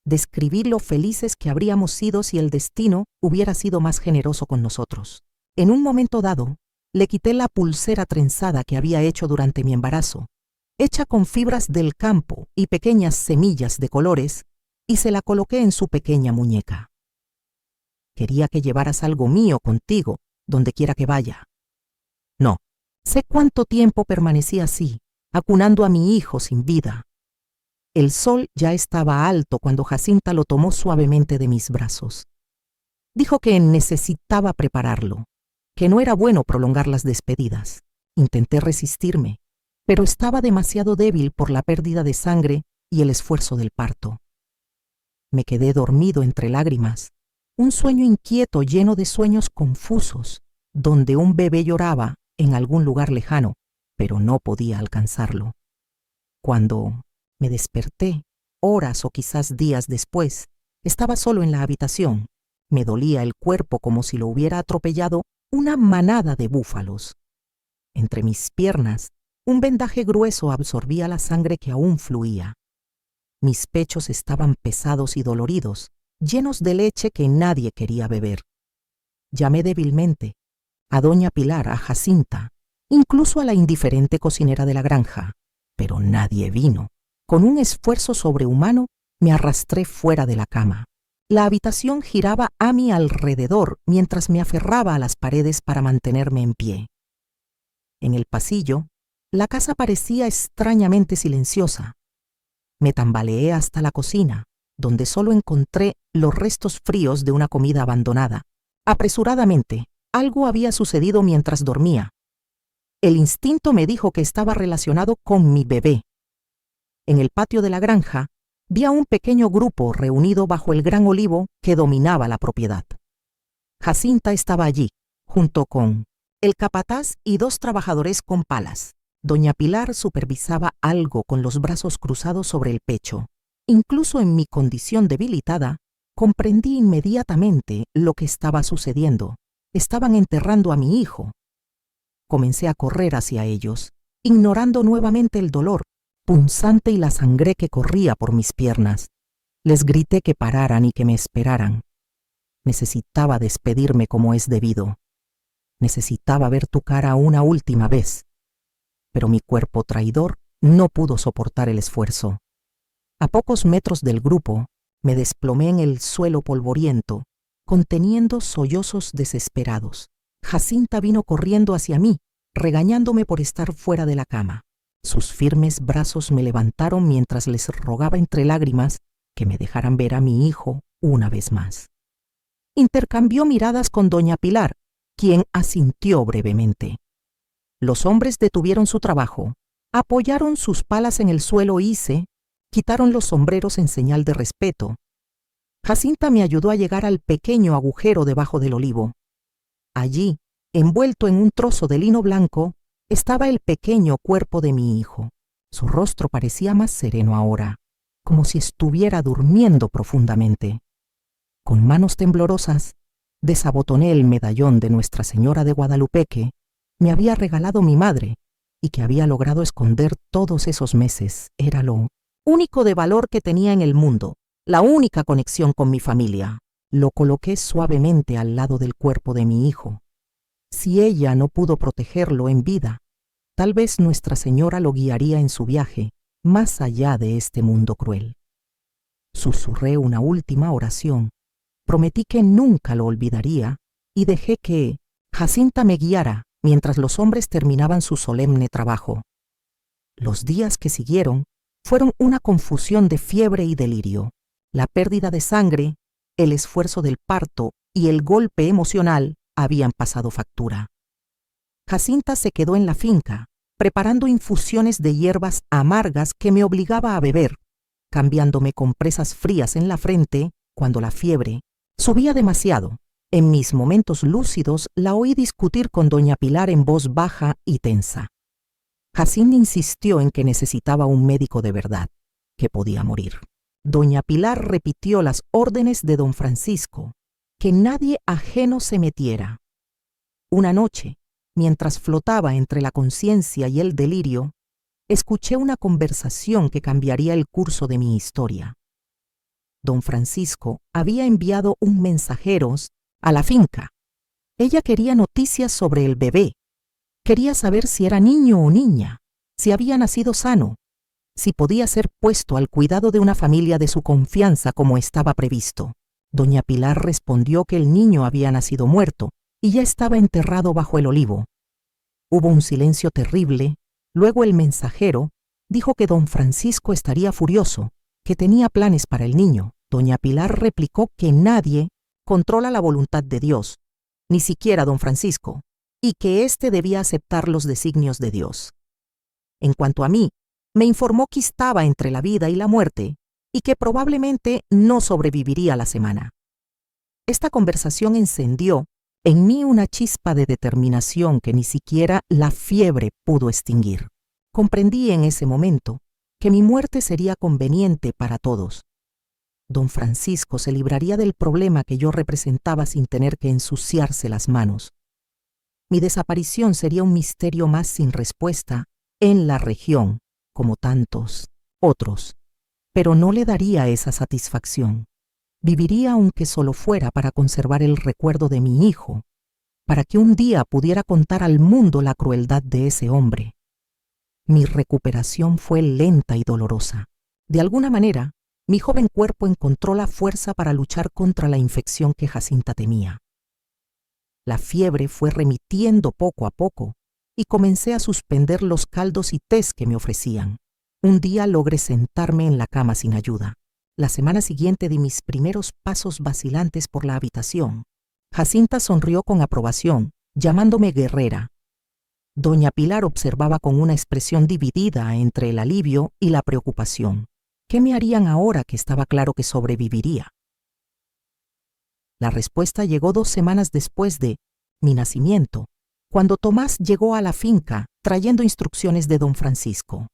Describí lo felices que habríamos sido si el destino hubiera sido más generoso con nosotros. En un momento dado, le quité la pulsera trenzada que había hecho durante mi embarazo, hecha con fibras del campo y pequeñas semillas de colores, y se la coloqué en su pequeña muñeca. Quería que llevaras algo mío contigo, donde quiera que vaya. No, sé cuánto tiempo permanecí así, acunando a mi hijo sin vida. El sol ya estaba alto cuando Jacinta lo tomó suavemente de mis brazos. Dijo que necesitaba prepararlo, que no era bueno prolongar las despedidas. Intenté resistirme, pero estaba demasiado débil por la pérdida de sangre y el esfuerzo del parto. Me quedé dormido entre lágrimas, un sueño inquieto lleno de sueños confusos, donde un bebé lloraba en algún lugar lejano, pero no podía alcanzarlo. Cuando me desperté, horas o quizás días después, estaba solo en la habitación. Me dolía el cuerpo como si lo hubiera atropellado una manada de búfalos. Entre mis piernas, un vendaje grueso absorbía la sangre que aún fluía. Mis pechos estaban pesados y doloridos, llenos de leche que nadie quería beber. Llamé débilmente a doña Pilar, a Jacinta, incluso a la indiferente cocinera de la granja, pero nadie vino. Con un esfuerzo sobrehumano, me arrastré fuera de la cama. La habitación giraba a mi alrededor mientras me aferraba a las paredes para mantenerme en pie. En el pasillo, la casa parecía extrañamente silenciosa. Me tambaleé hasta la cocina, donde solo encontré los restos fríos de una comida abandonada. Apresuradamente, algo había sucedido mientras dormía. El instinto me dijo que estaba relacionado con mi bebé. En el patio de la granja, vi a un pequeño grupo reunido bajo el gran olivo que dominaba la propiedad. Jacinta estaba allí, junto con el capataz y 2 trabajadores con palas. Doña Pilar supervisaba algo con los brazos cruzados sobre el pecho. Incluso en mi condición debilitada, comprendí inmediatamente lo que estaba sucediendo. Estaban enterrando a mi hijo. Comencé a correr hacia ellos, ignorando nuevamente el dolor punzante y la sangre que corría por mis piernas. Les grité que pararan y que me esperaran. Necesitaba despedirme como es debido. Necesitaba ver tu cara una última vez. Pero mi cuerpo traidor no pudo soportar el esfuerzo. A pocos metros del grupo, me desplomé en el suelo polvoriento, conteniendo sollozos desesperados. Jacinta vino corriendo hacia mí, regañándome por estar fuera de la cama. Sus firmes brazos me levantaron mientras les rogaba entre lágrimas que me dejaran ver a mi hijo una vez más. Intercambió miradas con doña Pilar, quien asintió brevemente. Los hombres detuvieron su trabajo, apoyaron sus palas en el suelo y se quitaron los sombreros en señal de respeto. Jacinta me ayudó a llegar al pequeño agujero debajo del olivo. Allí, envuelto en un trozo de lino blanco, estaba el pequeño cuerpo de mi hijo. Su rostro parecía más sereno ahora, como si estuviera durmiendo profundamente. Con manos temblorosas, desabotoné el medallón de Nuestra Señora de Guadalupe que me había regalado mi madre y que había logrado esconder todos esos meses. Era lo único de valor que tenía en el mundo, la única conexión con mi familia. Lo coloqué suavemente al lado del cuerpo de mi hijo. Si ella no pudo protegerlo en vida, tal vez Nuestra Señora lo guiaría en su viaje más allá de este mundo cruel. Susurré una última oración, prometí que nunca lo olvidaría y dejé que Jacinta me guiara mientras los hombres terminaban su solemne trabajo. Los días que siguieron fueron una confusión de fiebre y delirio. La pérdida de sangre, el esfuerzo del parto y el golpe emocional habían pasado factura. Jacinta se quedó en la finca, preparando infusiones de hierbas amargas que me obligaba a beber, cambiándome compresas frías en la frente cuando la fiebre subía demasiado. En mis momentos lúcidos la oí discutir con doña Pilar en voz baja y tensa. Jacinta insistió en que necesitaba un médico de verdad, que podía morir. Doña Pilar repitió las órdenes de don Francisco, que nadie ajeno se metiera. Una noche, mientras flotaba entre la conciencia y el delirio, escuché una conversación que cambiaría el curso de mi historia. Don Francisco había enviado un mensajero a la finca. Ella quería noticias sobre el bebé. Quería saber si era niño o niña, si había nacido sano, si podía ser puesto al cuidado de una familia de su confianza como estaba previsto. Doña Pilar respondió que el niño había nacido muerto y ya estaba enterrado bajo el olivo. Hubo un silencio terrible. Luego el mensajero dijo que don Francisco estaría furioso, que tenía planes para el niño. Doña Pilar replicó que nadie controla la voluntad de Dios, ni siquiera don Francisco, y que éste debía aceptar los designios de Dios. En cuanto a mí, me informó que estaba entre la vida y la muerte y que probablemente no sobreviviría la semana. Esta conversación encendió en mí una chispa de determinación que ni siquiera la fiebre pudo extinguir. Comprendí en ese momento que mi muerte sería conveniente para todos. Don Francisco se libraría del problema que yo representaba sin tener que ensuciarse las manos. Mi desaparición sería un misterio más sin respuesta en la región, como tantos otros, pero no le daría esa satisfacción. Viviría aunque solo fuera para conservar el recuerdo de mi hijo, para que un día pudiera contar al mundo la crueldad de ese hombre. Mi recuperación fue lenta y dolorosa. De alguna manera, mi joven cuerpo encontró la fuerza para luchar contra la infección que Jacinta temía. La fiebre fue remitiendo poco a poco y comencé a suspender los caldos y tés que me ofrecían. Un día logré sentarme en la cama sin ayuda. La semana siguiente di mis primeros pasos vacilantes por la habitación. Jacinta sonrió con aprobación, llamándome guerrera. Doña Pilar observaba con una expresión dividida entre el alivio y la preocupación. ¿Qué me harían ahora que estaba claro que sobreviviría? La respuesta llegó 2 semanas después de mi nacimiento, cuando Tomás llegó a la finca trayendo instrucciones de don Francisco.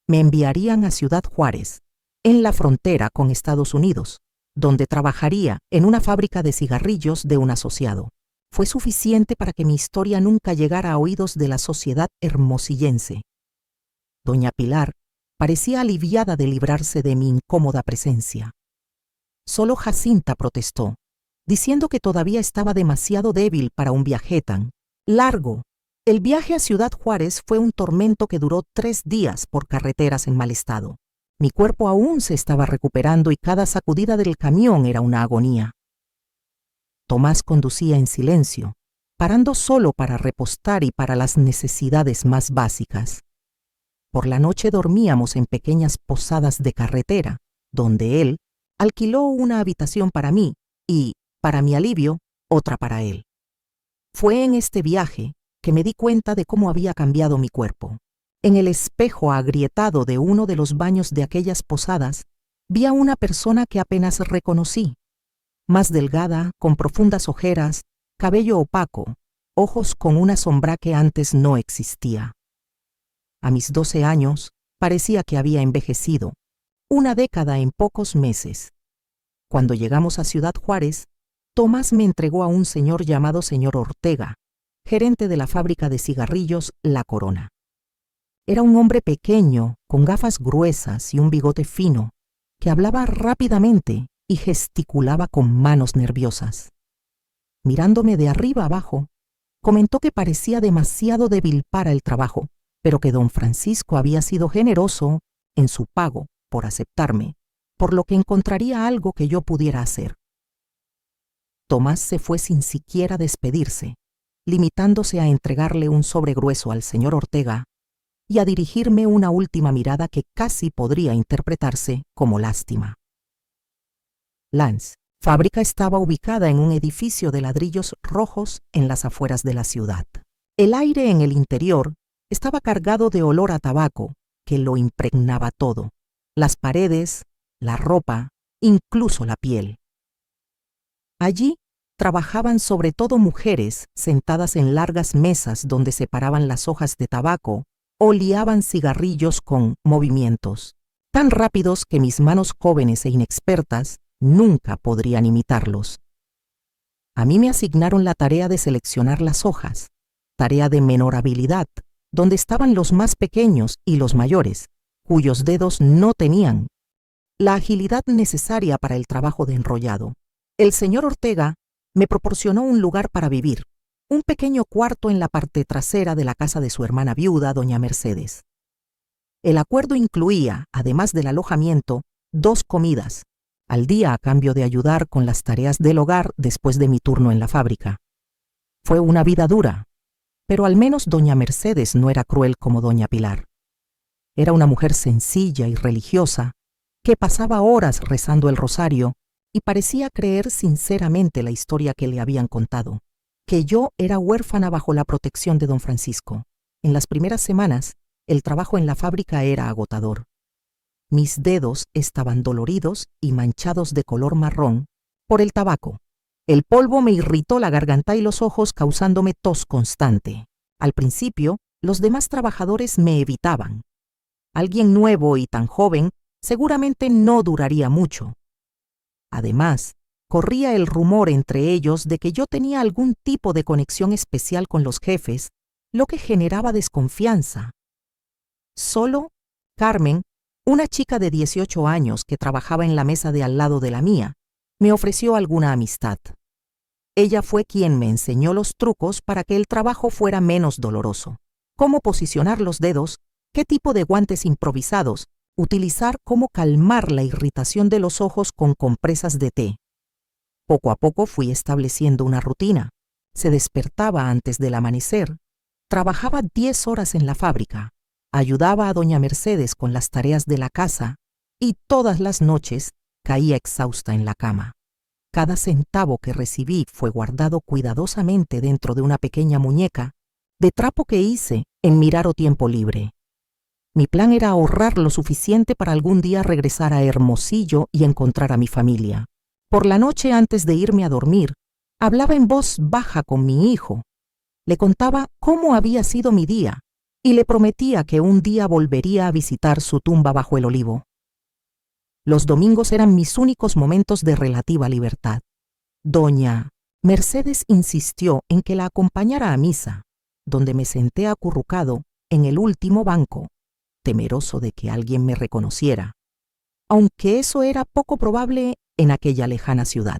Me enviarían a Ciudad Juárez, en la frontera con Estados Unidos, donde trabajaría en una fábrica de cigarrillos de un asociado. Fue suficiente para que mi historia nunca llegara a oídos de la sociedad hermosillense. Doña Pilar parecía aliviada de librarse de mi incómoda presencia. Solo Jacinta protestó, diciendo que todavía estaba demasiado débil para un viaje tan largo. El viaje a Ciudad Juárez fue un tormento que duró 3 días por carreteras en mal estado. Mi cuerpo aún se estaba recuperando y cada sacudida del camión era una agonía. Tomás conducía en silencio, parando solo para repostar y para las necesidades más básicas. Por la noche dormíamos en pequeñas posadas de carretera, donde él alquiló una habitación para mí y, para mi alivio, otra para él. Fue en este viaje que me di cuenta de cómo había cambiado mi cuerpo. En el espejo agrietado de uno de los baños de aquellas posadas, vi a una persona que apenas reconocí. Más delgada, con profundas ojeras, cabello opaco, ojos con una sombra que antes no existía. A mis 12 años, parecía que había envejecido, 1 década en pocos meses. Cuando llegamos a Ciudad Juárez, Tomás me entregó a un señor llamado señor Ortega, gerente de la fábrica de cigarrillos La Corona. Era un hombre pequeño, con gafas gruesas y un bigote fino, que hablaba rápidamente y gesticulaba con manos nerviosas. Mirándome de arriba abajo, comentó que parecía demasiado débil para el trabajo, pero que don Francisco había sido generoso en su pago por aceptarme, por lo que encontraría algo que yo pudiera hacer. Tomás se fue sin siquiera despedirse, limitándose a entregarle un sobre grueso al señor Ortega y a dirigirme una última mirada que casi podría interpretarse como lástima. Lance, fábrica estaba ubicada en un edificio de ladrillos rojos en las afueras de la ciudad. El aire en el interior estaba cargado de olor a tabaco que lo impregnaba todo, las paredes, la ropa, incluso la piel. Allí trabajaban sobre todo mujeres sentadas en largas mesas donde separaban las hojas de tabaco o liaban cigarrillos con movimientos tan rápidos que mis manos jóvenes e inexpertas nunca podrían imitarlos. A mí me asignaron la tarea de seleccionar las hojas, tarea de menor habilidad, donde estaban los más pequeños y los mayores, cuyos dedos no tenían la agilidad necesaria para el trabajo de enrollado. El señor Ortega me proporcionó un lugar para vivir, un pequeño cuarto en la parte trasera de la casa de su hermana viuda, doña Mercedes. El acuerdo incluía, además del alojamiento, 2 comidas al día a cambio de ayudar con las tareas del hogar después de mi turno en la fábrica. Fue una vida dura, pero al menos doña Mercedes no era cruel como doña Pilar. Era una mujer sencilla y religiosa que pasaba horas rezando el rosario y parecía creer sinceramente la historia que le habían contado, que yo era huérfana bajo la protección de don Francisco. En las primeras semanas, el trabajo en la fábrica era agotador. Mis dedos estaban doloridos y manchados de color marrón por el tabaco. El polvo me irritó la garganta y los ojos, causándome tos constante. Al principio, los demás trabajadores me evitaban. Alguien nuevo y tan joven seguramente no duraría mucho. Además, corría el rumor entre ellos de que yo tenía algún tipo de conexión especial con los jefes, lo que generaba desconfianza. Solo Carmen, una chica de 18 años que trabajaba en la mesa de al lado de la mía, me ofreció alguna amistad. Ella fue quien me enseñó los trucos para que el trabajo fuera menos doloroso. Cómo posicionar los dedos, qué tipo de guantes improvisados utilizar, cómo calmar la irritación de los ojos con compresas de té. Poco a poco fui estableciendo una rutina. Se despertaba antes del amanecer, trabajaba 10 horas en la fábrica, ayudaba a doña Mercedes con las tareas de la casa y todas las noches caía exhausta en la cama. Cada centavo que recibí fue guardado cuidadosamente dentro de una pequeña muñeca de trapo que hice en mirar o tiempo libre. Mi plan era ahorrar lo suficiente para algún día regresar a Hermosillo y encontrar a mi familia. Por la noche, antes de irme a dormir, hablaba en voz baja con mi hijo. Le contaba cómo había sido mi día y le prometía que un día volvería a visitar su tumba bajo el olivo. Los domingos eran mis únicos momentos de relativa libertad. Doña Mercedes insistió en que la acompañara a misa, donde me senté acurrucado en el último banco, temeroso de que alguien me reconociera, aunque eso era poco probable en aquella lejana ciudad.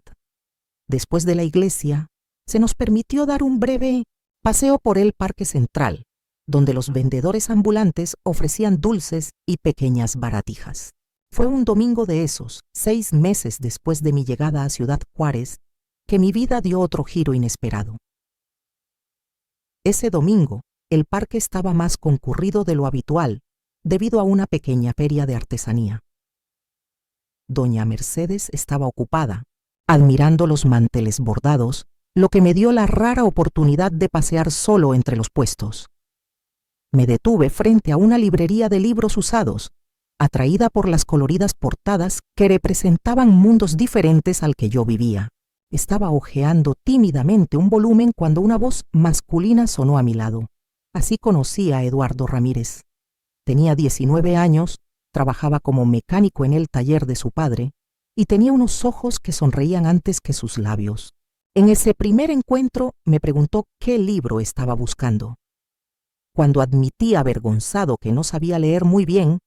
Después de la iglesia, se nos permitió dar un breve paseo por el Parque Central, donde los vendedores ambulantes ofrecían dulces y pequeñas baratijas. Fue un domingo de esos, 6 meses después de mi llegada a Ciudad Juárez, que mi vida dio otro giro inesperado. Ese domingo, el parque estaba más concurrido de lo habitual, debido a una pequeña feria de artesanía. Doña Mercedes estaba ocupada, admirando los manteles bordados, lo que me dio la rara oportunidad de pasear solo entre los puestos. Me detuve frente a una librería de libros usados, atraída por las coloridas portadas que representaban mundos diferentes al que yo vivía. Estaba hojeando tímidamente un volumen cuando una voz masculina sonó a mi lado. Así conocí a Eduardo Ramírez. Tenía 19 años, trabajaba como mecánico en el taller de su padre y tenía unos ojos que sonreían antes que sus labios. En ese primer encuentro me preguntó qué libro estaba buscando. Cuando admití avergonzado que no sabía leer muy bien,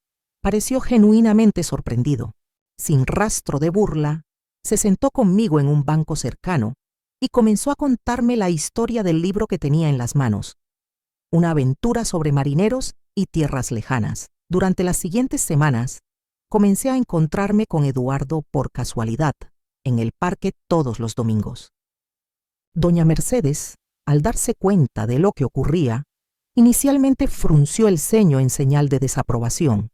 pareció genuinamente sorprendido. Sin rastro de burla, se sentó conmigo en un banco cercano y comenzó a contarme la historia del libro que tenía en las manos. Una aventura sobre marineros y tierras lejanas. Durante las siguientes semanas, comencé a encontrarme con Eduardo por casualidad, en el parque todos los domingos. Doña Mercedes, al darse cuenta de lo que ocurría, inicialmente frunció el ceño en señal de desaprobación.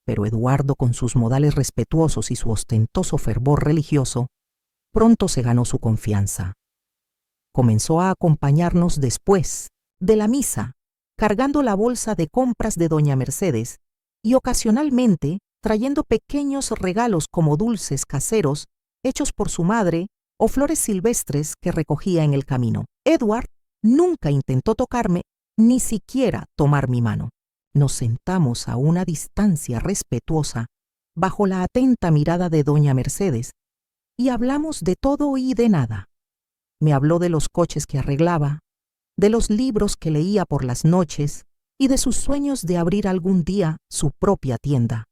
Pero Eduardo, con sus modales respetuosos y su ostentoso fervor religioso, pronto se ganó su confianza. Comenzó a acompañarnos después de la misa, cargando la bolsa de compras de doña Mercedes y ocasionalmente trayendo pequeños regalos como dulces caseros hechos por su madre o flores silvestres que recogía en el camino. Edward nunca intentó tocarme, ni siquiera tomar mi mano. Nos sentamos a una distancia respetuosa bajo la atenta mirada de doña Mercedes y hablamos de todo y de nada. Me habló de los coches que arreglaba, de los libros que leía por las noches y de sus sueños de abrir algún día su propia tienda.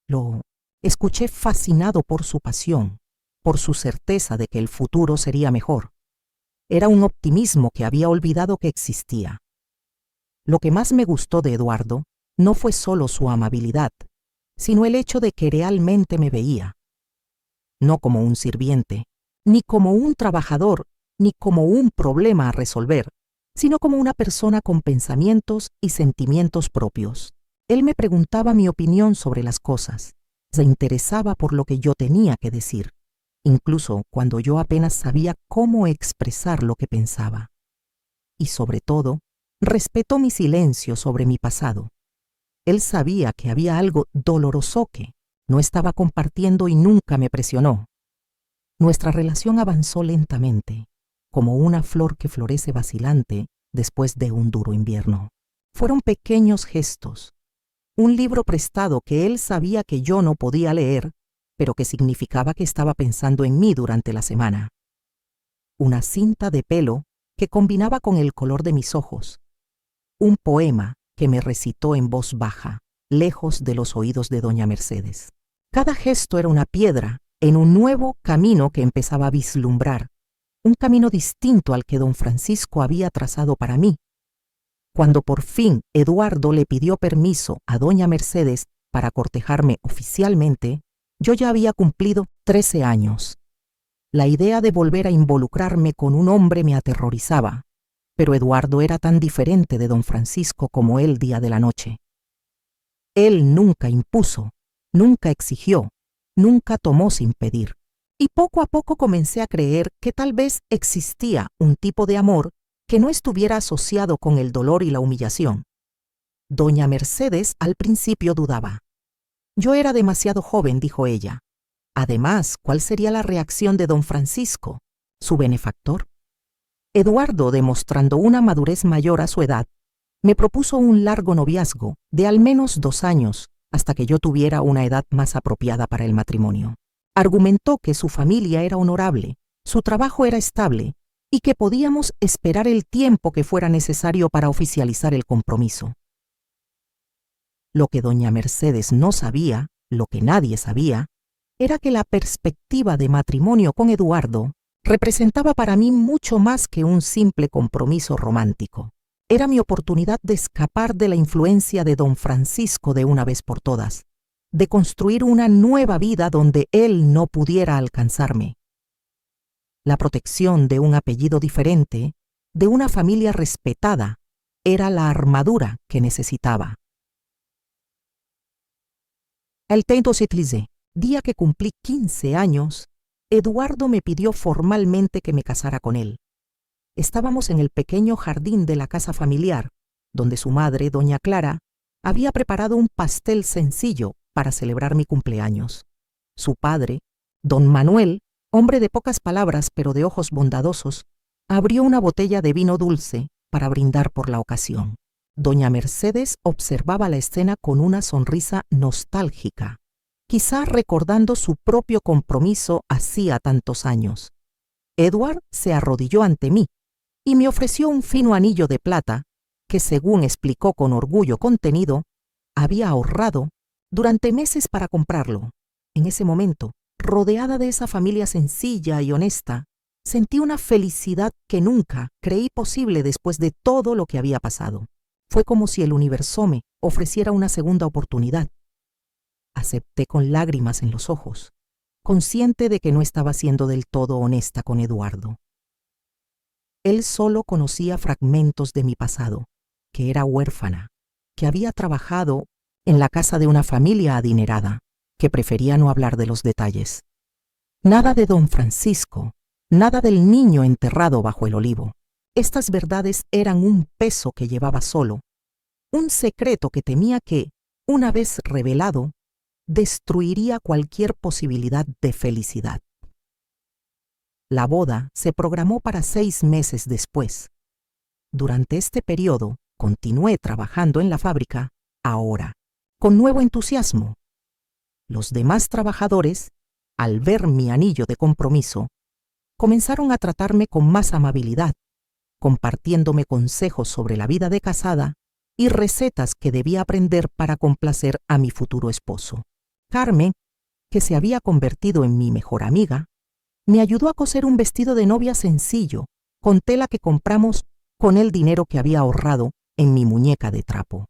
Lo escuché fascinado por su pasión, por su certeza de que el futuro sería mejor. Era un optimismo que había olvidado que existía. Lo que más me gustó de Eduardo no fue solo su amabilidad, sino el hecho de que realmente me veía. No como un sirviente, ni como un trabajador, ni como un problema a resolver, sino como una persona con pensamientos y sentimientos propios. Él me preguntaba mi opinión sobre las cosas, se interesaba por lo que yo tenía que decir, incluso cuando yo apenas sabía cómo expresar lo que pensaba. Y sobre todo, respetó mi silencio sobre mi pasado. Él sabía que había algo doloroso que no estaba compartiendo y nunca me presionó. Nuestra relación avanzó lentamente, como una flor que florece vacilante después de un duro invierno. Fueron pequeños gestos, un libro prestado que él sabía que yo no podía leer, pero que significaba que estaba pensando en mí durante la semana. Una cinta de pelo que combinaba con el color de mis ojos. Un poema que me recitó en voz baja, lejos de los oídos de doña Mercedes. Cada gesto era una piedra en un nuevo camino que empezaba a vislumbrar, un camino distinto al que don Francisco había trazado para mí. Cuando por fin Eduardo le pidió permiso a doña Mercedes para cortejarme oficialmente, yo ya había cumplido 13 años. La idea de volver a involucrarme con un hombre me aterrorizaba, pero Eduardo era tan diferente de don Francisco como el día de la noche. Él nunca impuso, nunca exigió, nunca tomó sin pedir. Y poco a poco comencé a creer que tal vez existía un tipo de amor que no estuviera asociado con el dolor y la humillación. Doña Mercedes al principio dudaba. Yo era demasiado joven, dijo ella. Además, ¿cuál sería la reacción de don Francisco, su benefactor? Eduardo, demostrando una madurez mayor a su edad, me propuso un largo noviazgo de al menos 2 años hasta que yo tuviera una edad más apropiada para el matrimonio. Argumentó que su familia era honorable, su trabajo era estable y que podíamos esperar el tiempo que fuera necesario para oficializar el compromiso. Lo que doña Mercedes no sabía, lo que nadie sabía, era que la perspectiva de matrimonio con Eduardo representaba para mí mucho más que un simple compromiso romántico. Era mi oportunidad de escapar de la influencia de don Francisco de una vez por todas, de construir una nueva vida donde él no pudiera alcanzarme. La protección de un apellido diferente, de una familia respetada, era la armadura que necesitaba. El temps s'épuisait. Día que cumplí 15 años, Eduardo me pidió formalmente que me casara con él. Estábamos en el pequeño jardín de la casa familiar, donde su madre, doña Clara, había preparado un pastel sencillo para celebrar mi cumpleaños. Su padre, don Manuel, hombre de pocas palabras pero de ojos bondadosos, abrió una botella de vino dulce para brindar por la ocasión. Doña Mercedes observaba la escena con una sonrisa nostálgica, quizá recordando su propio compromiso hacía tantos años. Edward se arrodilló ante mí y me ofreció un fino anillo de plata que, según explicó con orgullo contenido, había ahorrado durante meses para comprarlo. En ese momento, rodeada de esa familia sencilla y honesta, sentí una felicidad que nunca creí posible después de todo lo que había pasado. Fue como si el universo me ofreciera una segunda oportunidad. Acepté con lágrimas en los ojos, consciente de que no estaba siendo del todo honesta con Eduardo. Él solo conocía fragmentos de mi pasado, que era huérfana, que había trabajado en la casa de una familia adinerada, que prefería no hablar de los detalles. Nada de don Francisco, nada del niño enterrado bajo el olivo. Estas verdades eran un peso que llevaba solo, un secreto que temía que, una vez revelado, destruiría cualquier posibilidad de felicidad. La boda se programó para 6 meses después. Durante este periodo, continué trabajando en la fábrica, ahora, con nuevo entusiasmo. Los demás trabajadores, al ver mi anillo de compromiso, comenzaron a tratarme con más amabilidad, compartiéndome consejos sobre la vida de casada y recetas que debía aprender para complacer a mi futuro esposo. Carmen, que se había convertido en mi mejor amiga, me ayudó a coser un vestido de novia sencillo, con tela que compramos con el dinero que había ahorrado en mi muñeca de trapo.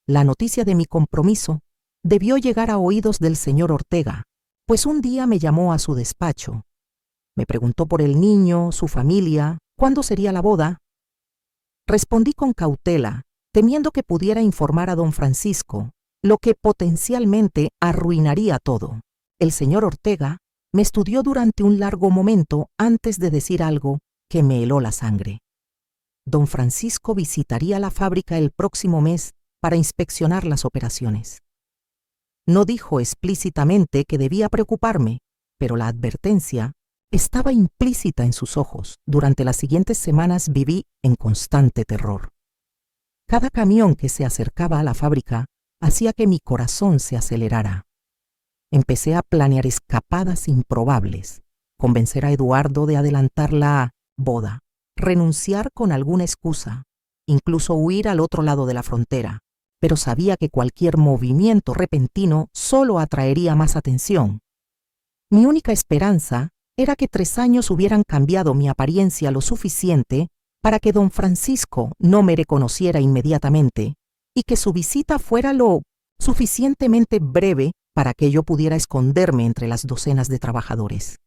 La noticia de mi compromiso debió llegar a oídos del señor Ortega, pues un día me llamó a su despacho. Me preguntó por el niño, su familia, cuándo sería la boda. Respondí con cautela, temiendo que pudiera informar a don Francisco, lo que potencialmente arruinaría todo. El señor Ortega me estudió durante un largo momento antes de decir algo que me heló la sangre. Don Francisco visitaría la fábrica el próximo mes para inspeccionar las operaciones. No dijo explícitamente que debía preocuparme, pero la advertencia estaba implícita en sus ojos. Durante las siguientes semanas viví en constante terror. Cada camión que se acercaba a la fábrica hacía que mi corazón se acelerara. Empecé a planear escapadas improbables, convencer a Eduardo de adelantar la boda, renunciar con alguna excusa, incluso huir al otro lado de la frontera, pero sabía que cualquier movimiento repentino solo atraería más atención. Mi única esperanza era que 3 años hubieran cambiado mi apariencia lo suficiente para que don Francisco no me reconociera inmediatamente y que su visita fuera lo suficientemente breve para que yo pudiera esconderme entre las docenas de trabajadores.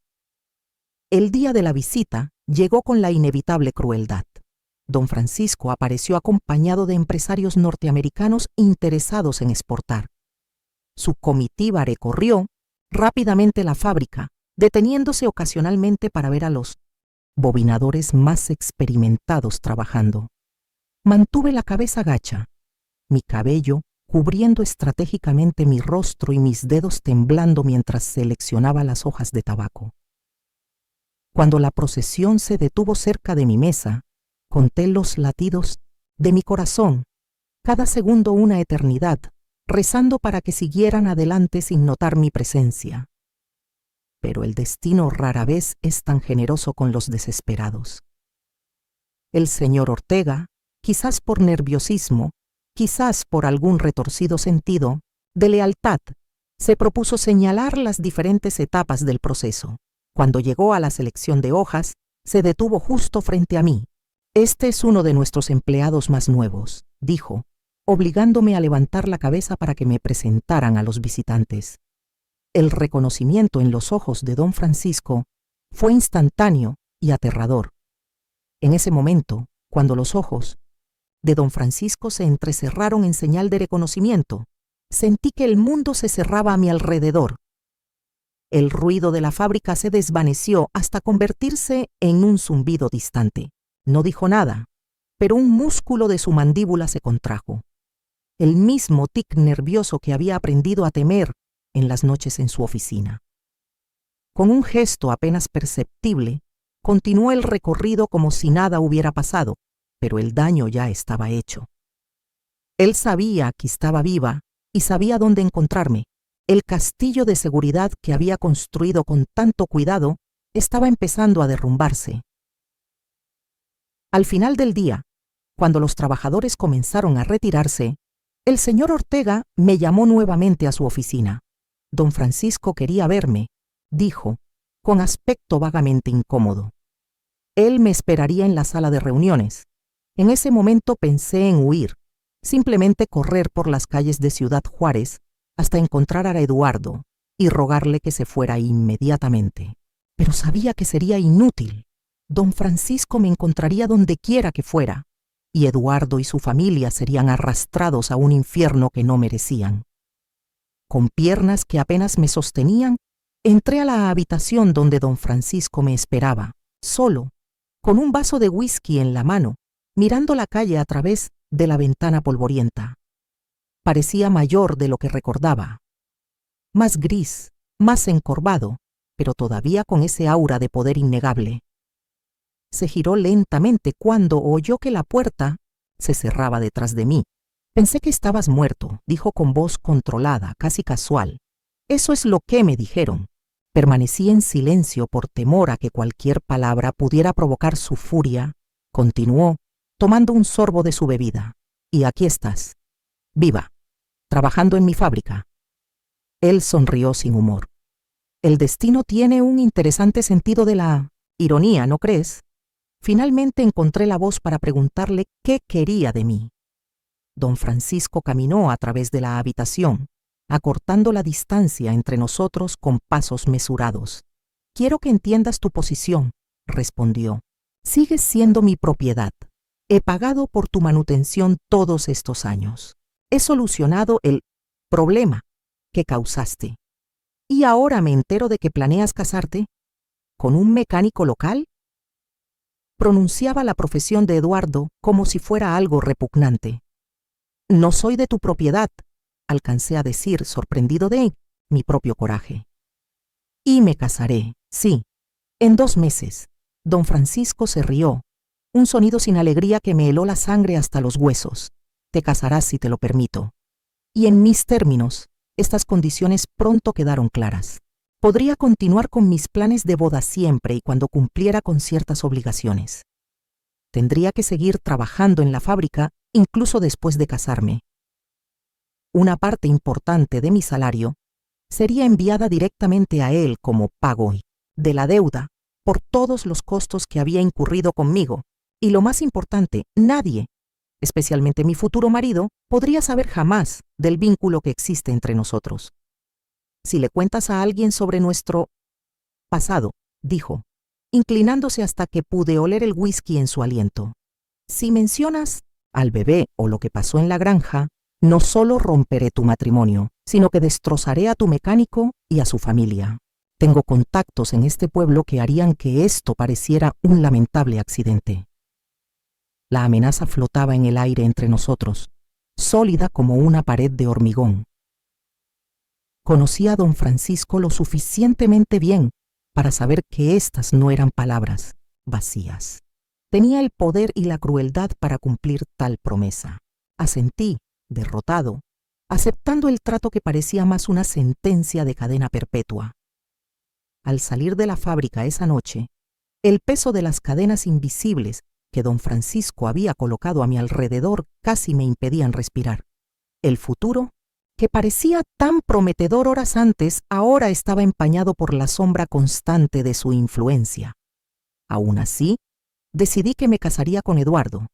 El día de la visita llegó con la inevitable crueldad. Don Francisco apareció acompañado de empresarios norteamericanos interesados en exportar. Su comitiva recorrió rápidamente la fábrica, deteniéndose ocasionalmente para ver a los bobinadores más experimentados trabajando. Mantuve la cabeza gacha, mi cabello cubriendo estratégicamente mi rostro y mis dedos temblando mientras seleccionaba las hojas de tabaco. Cuando la procesión se detuvo cerca de mi mesa, conté los latidos de mi corazón, cada segundo una eternidad, rezando para que siguieran adelante sin notar mi presencia. Pero el destino rara vez es tan generoso con los desesperados. El señor Ortega, quizás por nerviosismo, quizás por algún retorcido sentido de lealtad, se propuso señalar las diferentes etapas del proceso. Cuando llegó a la selección de hojas, se detuvo justo frente a mí. «Este es uno de nuestros empleados más nuevos», dijo, obligándome a levantar la cabeza para que me presentaran a los visitantes. El reconocimiento en los ojos de don Francisco fue instantáneo y aterrador. En ese momento, cuando los ojos de don Francisco se entrecerraron en señal de reconocimiento, sentí que el mundo se cerraba a mi alrededor. El ruido de la fábrica se desvaneció hasta convertirse en un zumbido distante. No dijo nada, pero un músculo de su mandíbula se contrajo. El mismo tic nervioso que había aprendido a temer en las noches en su oficina. Con un gesto apenas perceptible, continuó el recorrido como si nada hubiera pasado, pero el daño ya estaba hecho. Él sabía que estaba viva y sabía dónde encontrarme. El castillo de seguridad que había construido con tanto cuidado estaba empezando a derrumbarse. Al final del día, cuando los trabajadores comenzaron a retirarse, el señor Ortega me llamó nuevamente a su oficina. Don Francisco quería verme, dijo, con aspecto vagamente incómodo. Él me esperaría en la sala de reuniones. En ese momento pensé en huir, simplemente correr por las calles de Ciudad Juárez hasta encontrar a Eduardo y rogarle que se fuera inmediatamente. Pero sabía que sería inútil. Don Francisco me encontraría donde quiera que fuera, y Eduardo y su familia serían arrastrados a un infierno que no merecían. Con piernas que apenas me sostenían, entré a la habitación donde don Francisco me esperaba, solo, con un vaso de whisky en la mano, mirando la calle a través de la ventana polvorienta. Parecía mayor de lo que recordaba, más gris, más encorvado, pero todavía con ese aura de poder innegable. Se giró lentamente cuando oyó que la puerta se cerraba detrás de mí. «Pensé que estabas muerto», dijo con voz controlada, casi casual. «Eso es lo que me dijeron». Permanecí en silencio por temor a que cualquier palabra pudiera provocar su furia. Continuó, tomando un sorbo de su bebida. «Y aquí estás, viva, trabajando en mi fábrica». Él sonrió sin humor. «El destino tiene un interesante sentido de la ironía, ¿no crees?» Finalmente encontré la voz para preguntarle qué quería de mí. Don Francisco caminó a través de la habitación, acortando la distancia entre nosotros con pasos mesurados. «Quiero que entiendas tu posición», respondió. «Sigues siendo mi propiedad. He pagado por tu manutención todos estos años. He solucionado el problema que causaste. ¿Y ahora me entero de que planeas casarte con un mecánico local?» Pronunciaba la profesión de Eduardo como si fuera algo repugnante. «No soy de tu propiedad», alcancé a decir, sorprendido de mi propio coraje. «Y me casaré, sí, en 2 meses». Don Francisco se rió, un sonido sin alegría que me heló la sangre hasta los huesos. «Te casarás si te lo permito. Y en mis términos, estas condiciones pronto quedaron claras. Podría continuar con mis planes de boda siempre y cuando cumpliera con ciertas obligaciones. Tendría que seguir trabajando en la fábrica incluso después de casarme. Una parte importante de mi salario sería enviada directamente a él como pago de la deuda por todos los costos que había incurrido conmigo, y lo más importante, nadie, especialmente mi futuro marido, podría saber jamás del vínculo que existe entre nosotros. «Si le cuentas a alguien sobre nuestro pasado», dijo, inclinándose hasta que pude oler el whisky en su aliento. «Si mencionas al bebé o lo que pasó en la granja, no solo romperé tu matrimonio, sino que destrozaré a tu mecánico y a su familia». Tengo contactos en este pueblo que harían que esto pareciera un lamentable accidente. La amenaza flotaba en el aire entre nosotros, sólida como una pared de hormigón. Conocí a don Francisco lo suficientemente bien para saber que estas no eran palabras vacías. Tenía el poder y la crueldad para cumplir tal promesa. Asentí, derrotado, aceptando el trato que parecía más una sentencia de cadena perpetua. Al salir de la fábrica esa noche, el peso de las cadenas invisibles que don Francisco había colocado a mi alrededor casi me impedían respirar. El futuro, que parecía tan prometedor horas antes, ahora estaba empañado por la sombra constante de su influencia. Aún así, decidí que me casaría con Eduardo,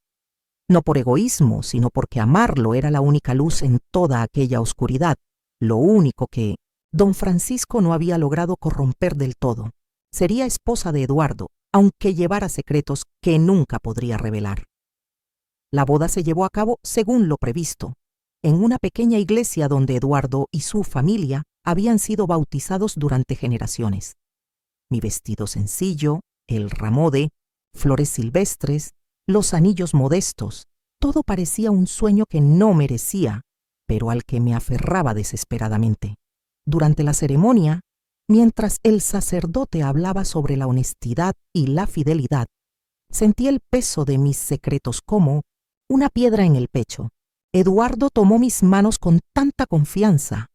no por egoísmo, sino porque amarlo era la única luz en toda aquella oscuridad, lo único que don Francisco no había logrado corromper del todo. Sería esposa de Eduardo, aunque llevara secretos que nunca podría revelar. La boda se llevó a cabo según lo previsto, en una pequeña iglesia donde Eduardo y su familia habían sido bautizados durante generaciones. Mi vestido sencillo, el ramode, flores silvestres, los anillos modestos, todo parecía un sueño que no merecía, pero al que me aferraba desesperadamente. Durante la ceremonia, mientras el sacerdote hablaba sobre la honestidad y la fidelidad, sentí el peso de mis secretos como una piedra en el pecho. Eduardo tomó mis manos con tanta confianza,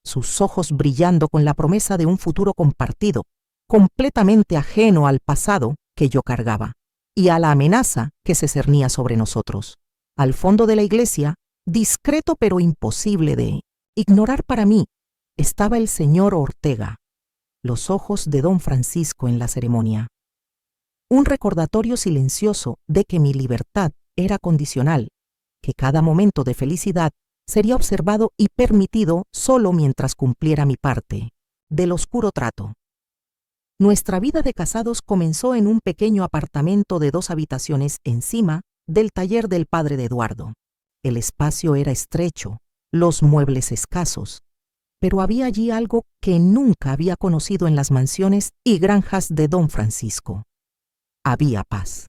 sus ojos brillando con la promesa de un futuro compartido, completamente ajeno al pasado que yo cargaba y a la amenaza que se cernía sobre nosotros. Al fondo de la iglesia, discreto pero imposible de ignorar para mí, estaba el señor Ortega, los ojos de don Francisco en la ceremonia. Un recordatorio silencioso de que mi libertad era condicional, que cada momento de felicidad sería observado y permitido solo mientras cumpliera mi parte del oscuro trato. Nuestra vida de casados comenzó en un pequeño apartamento de 2 habitaciones encima del taller del padre de Eduardo. El espacio era estrecho, los muebles escasos, pero había allí algo que nunca había conocido en las mansiones y granjas de don Francisco. Había paz.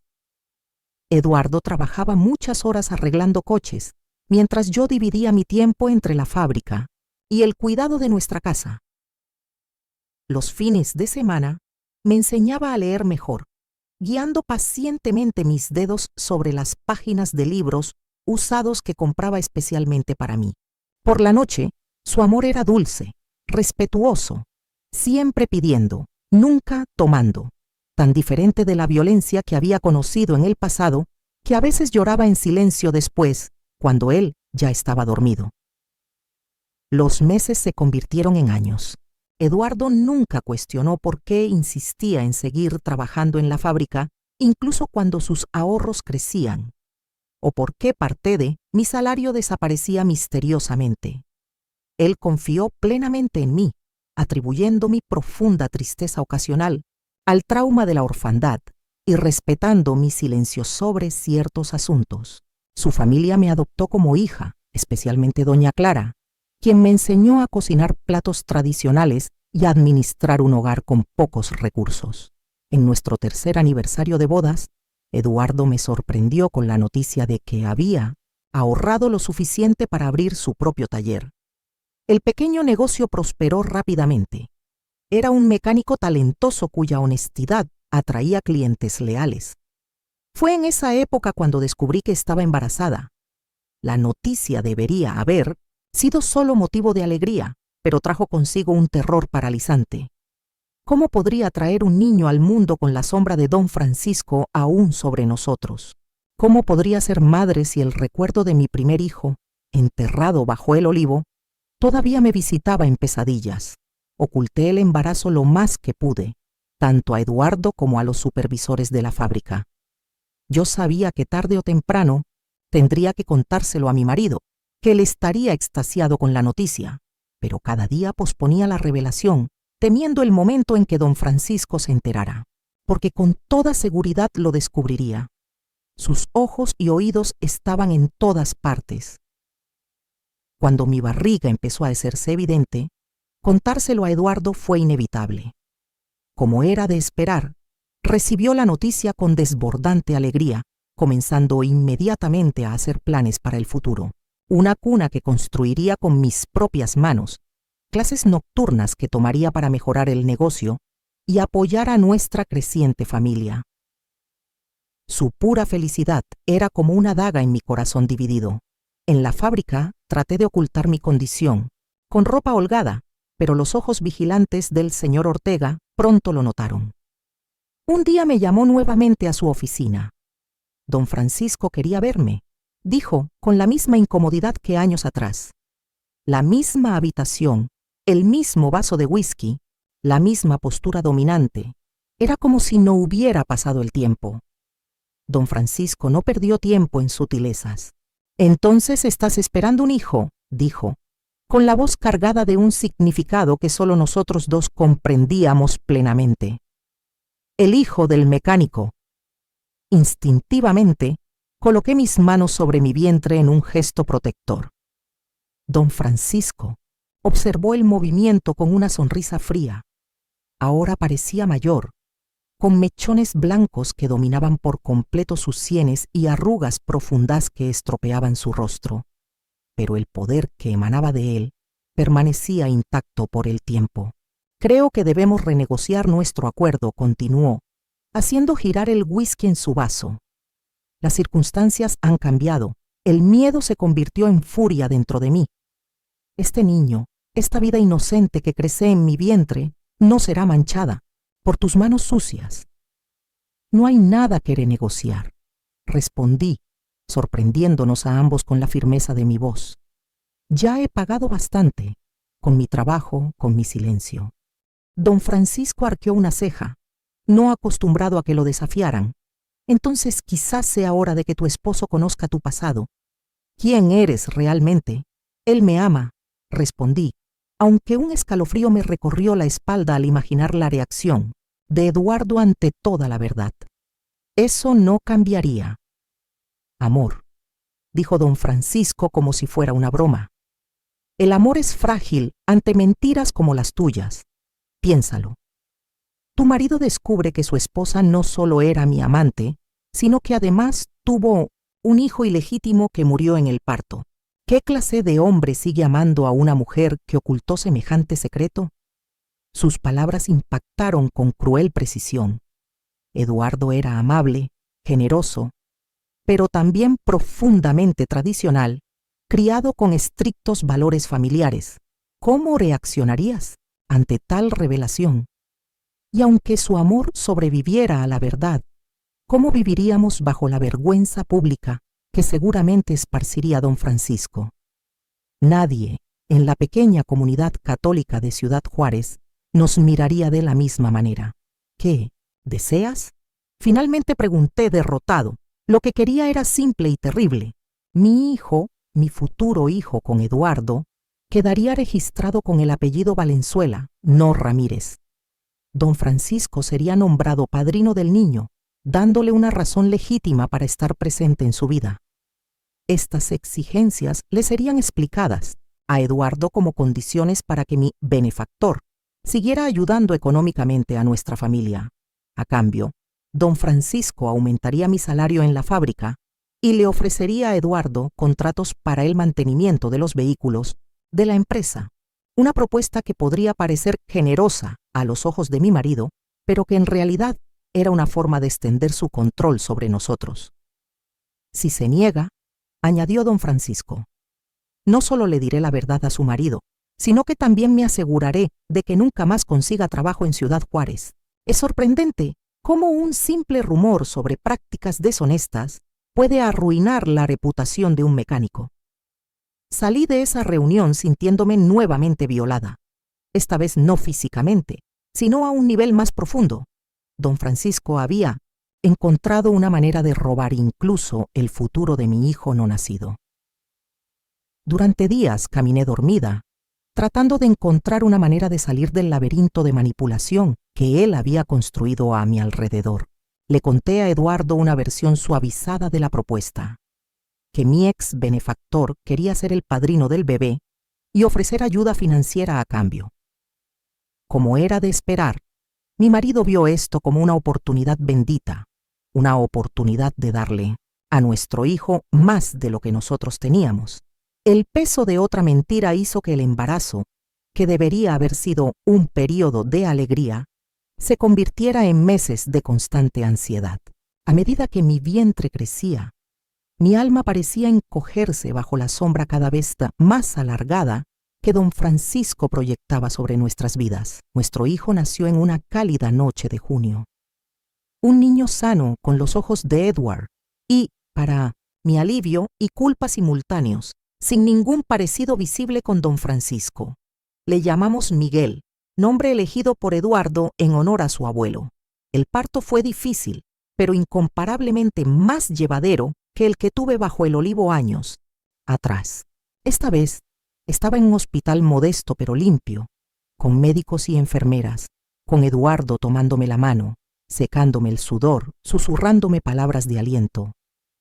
Eduardo trabajaba muchas horas arreglando coches, mientras yo dividía mi tiempo entre la fábrica y el cuidado de nuestra casa. Los fines de semana me enseñaba a leer mejor, guiando pacientemente mis dedos sobre las páginas de libros usados que compraba especialmente para mí. Por la noche, su amor era dulce, respetuoso, siempre pidiendo, nunca tomando, tan diferente de la violencia que había conocido en el pasado, que a veces lloraba en silencio después, cuando él ya estaba dormido. Los meses se convirtieron en años. Eduardo nunca cuestionó por qué insistía en seguir trabajando en la fábrica, incluso cuando sus ahorros crecían, o por qué parte de mi salario desaparecía misteriosamente. Él confió plenamente en mí, atribuyendo mi profunda tristeza ocasional al trauma de la orfandad y respetando mi silencio sobre ciertos asuntos. Su familia me adoptó como hija, especialmente doña Clara, quien me enseñó a cocinar platos tradicionales y a administrar un hogar con pocos recursos. En nuestro 3er aniversario de bodas, Eduardo me sorprendió con la noticia de que había ahorrado lo suficiente para abrir su propio taller. El pequeño negocio prosperó rápidamente. Era un mecánico talentoso cuya honestidad atraía clientes leales. Fue en esa época cuando descubrí que estaba embarazada. La noticia debería haber sido solo motivo de alegría, pero trajo consigo un terror paralizante. ¿Cómo podría traer un niño al mundo con la sombra de don Francisco aún sobre nosotros? ¿Cómo podría ser madre si el recuerdo de mi primer hijo, enterrado bajo el olivo, todavía me visitaba en pesadillas? Oculté el embarazo lo más que pude, tanto a Eduardo como a los supervisores de la fábrica. Yo sabía que tarde o temprano tendría que contárselo a mi marido, que él estaría extasiado con la noticia, pero cada día posponía la revelación, temiendo el momento en que don Francisco se enterara, porque con toda seguridad lo descubriría. Sus ojos y oídos estaban en todas partes. Cuando mi barriga empezó a hacerse evidente, contárselo a Eduardo fue inevitable. Como era de esperar, recibió la noticia con desbordante alegría, comenzando inmediatamente a hacer planes para el futuro. Una cuna que construiría con mis propias manos, clases nocturnas que tomaría para mejorar el negocio y apoyar a nuestra creciente familia. Su pura felicidad era como una daga en mi corazón dividido. En la fábrica traté de ocultar mi condición, con ropa holgada, pero los ojos vigilantes del señor Ortega pronto lo notaron. Un día me llamó nuevamente a su oficina. Don Francisco quería verme, dijo con la misma incomodidad que años atrás. La misma habitación, el mismo vaso de whisky, la misma postura dominante. Era como si no hubiera pasado el tiempo. Don Francisco no perdió tiempo en sutilezas. «Entonces estás esperando un hijo», dijo, con la voz cargada de un significado que solo nosotros dos comprendíamos plenamente. «El hijo del mecánico». Instintivamente, coloqué mis manos sobre mi vientre en un gesto protector. Don Francisco observó el movimiento con una sonrisa fría. Ahora parecía mayor, con mechones blancos que dominaban por completo sus sienes y arrugas profundas que estropeaban su rostro. Pero el poder que emanaba de él permanecía intacto por el tiempo. «Creo que debemos renegociar nuestro acuerdo», continuó, haciendo girar el whisky en su vaso. «Las circunstancias han cambiado. El miedo se convirtió en furia dentro de mí. Este niño, esta vida inocente que crece en mi vientre, no será manchada por tus manos sucias». «No hay nada que renegociar», respondí, sorprendiéndonos a ambos con la firmeza de mi voz. «Ya he pagado bastante, con mi trabajo, con mi silencio». Don Francisco arqueó una ceja, no acostumbrado a que lo desafiaran. «Entonces quizás sea hora de que tu esposo conozca tu pasado. ¿Quién eres realmente?» «Él me ama», respondí, aunque un escalofrío me recorrió la espalda al imaginar la reacción de Eduardo ante toda la verdad. «Eso no cambiaría». «Amor», dijo don Francisco como si fuera una broma. «El amor es frágil ante mentiras como las tuyas. Piénsalo. Tu marido descubre que su esposa no solo era mi amante, sino que además tuvo un hijo ilegítimo que murió en el parto. ¿Qué clase de hombre sigue amando a una mujer que ocultó semejante secreto?» Sus palabras impactaron con cruel precisión. Eduardo era amable, generoso, pero también profundamente tradicional, criado con estrictos valores familiares. ¿Cómo reaccionarías ante tal revelación? Y aunque su amor sobreviviera a la verdad, ¿cómo viviríamos bajo la vergüenza pública que seguramente esparciría don Francisco? Nadie en la pequeña comunidad católica de Ciudad Juárez nos miraría de la misma manera. «¿Qué? ¿Deseas?», finalmente pregunté derrotado. Lo que quería era simple y terrible. Mi hijo, mi futuro hijo con Eduardo, quedaría registrado con el apellido Valenzuela, no Ramírez. Don Francisco sería nombrado padrino del niño, dándole una razón legítima para estar presente en su vida. Estas exigencias le serían explicadas a Eduardo como condiciones para que mi benefactor siguiera ayudando económicamente a nuestra familia. A cambio, don Francisco aumentaría mi salario en la fábrica y le ofrecería a Eduardo contratos para el mantenimiento de los vehículos de la empresa. Una propuesta que podría parecer generosa a los ojos de mi marido, pero que en realidad era una forma de extender su control sobre nosotros. «Si se niega», añadió don Francisco, «no solo le diré la verdad a su marido, sino que también me aseguraré de que nunca más consiga trabajo en Ciudad Juárez. Es sorprendente cómo un simple rumor sobre prácticas deshonestas puede arruinar la reputación de un mecánico». Salí de esa reunión sintiéndome nuevamente violada, esta vez no físicamente, sino a un nivel más profundo. Don Francisco había encontrado una manera de robar incluso el futuro de mi hijo no nacido. Durante días caminé dormida, tratando de encontrar una manera de salir del laberinto de manipulación que él había construido a mi alrededor. Le conté a Eduardo una versión suavizada de la propuesta, que mi ex benefactor quería ser el padrino del bebé y ofrecer ayuda financiera a cambio. Como era de esperar, Mi marido vio esto como una oportunidad bendita, una oportunidad de darle a nuestro hijo más de lo que nosotros teníamos. El peso de otra mentira hizo que el embarazo, que debería haber sido un período de alegría, se convirtiera en meses de constante ansiedad. A medida que mi vientre crecía, mi alma parecía encogerse bajo la sombra cada vez más alargada que don Francisco proyectaba sobre nuestras vidas. Nuestro hijo nació en una cálida noche de junio. Un niño sano con los ojos de Edward y, para mi alivio y culpa simultáneos, sin ningún parecido visible con don Francisco. Le llamamos Miguel, nombre elegido por Eduardo en honor a su abuelo. El parto fue difícil, pero incomparablemente más llevadero que el que tuve bajo el olivo años atrás. Esta vez estaba en un hospital modesto pero limpio, con médicos y enfermeras, con Eduardo tomándome la mano, secándome el sudor, susurrándome palabras de aliento.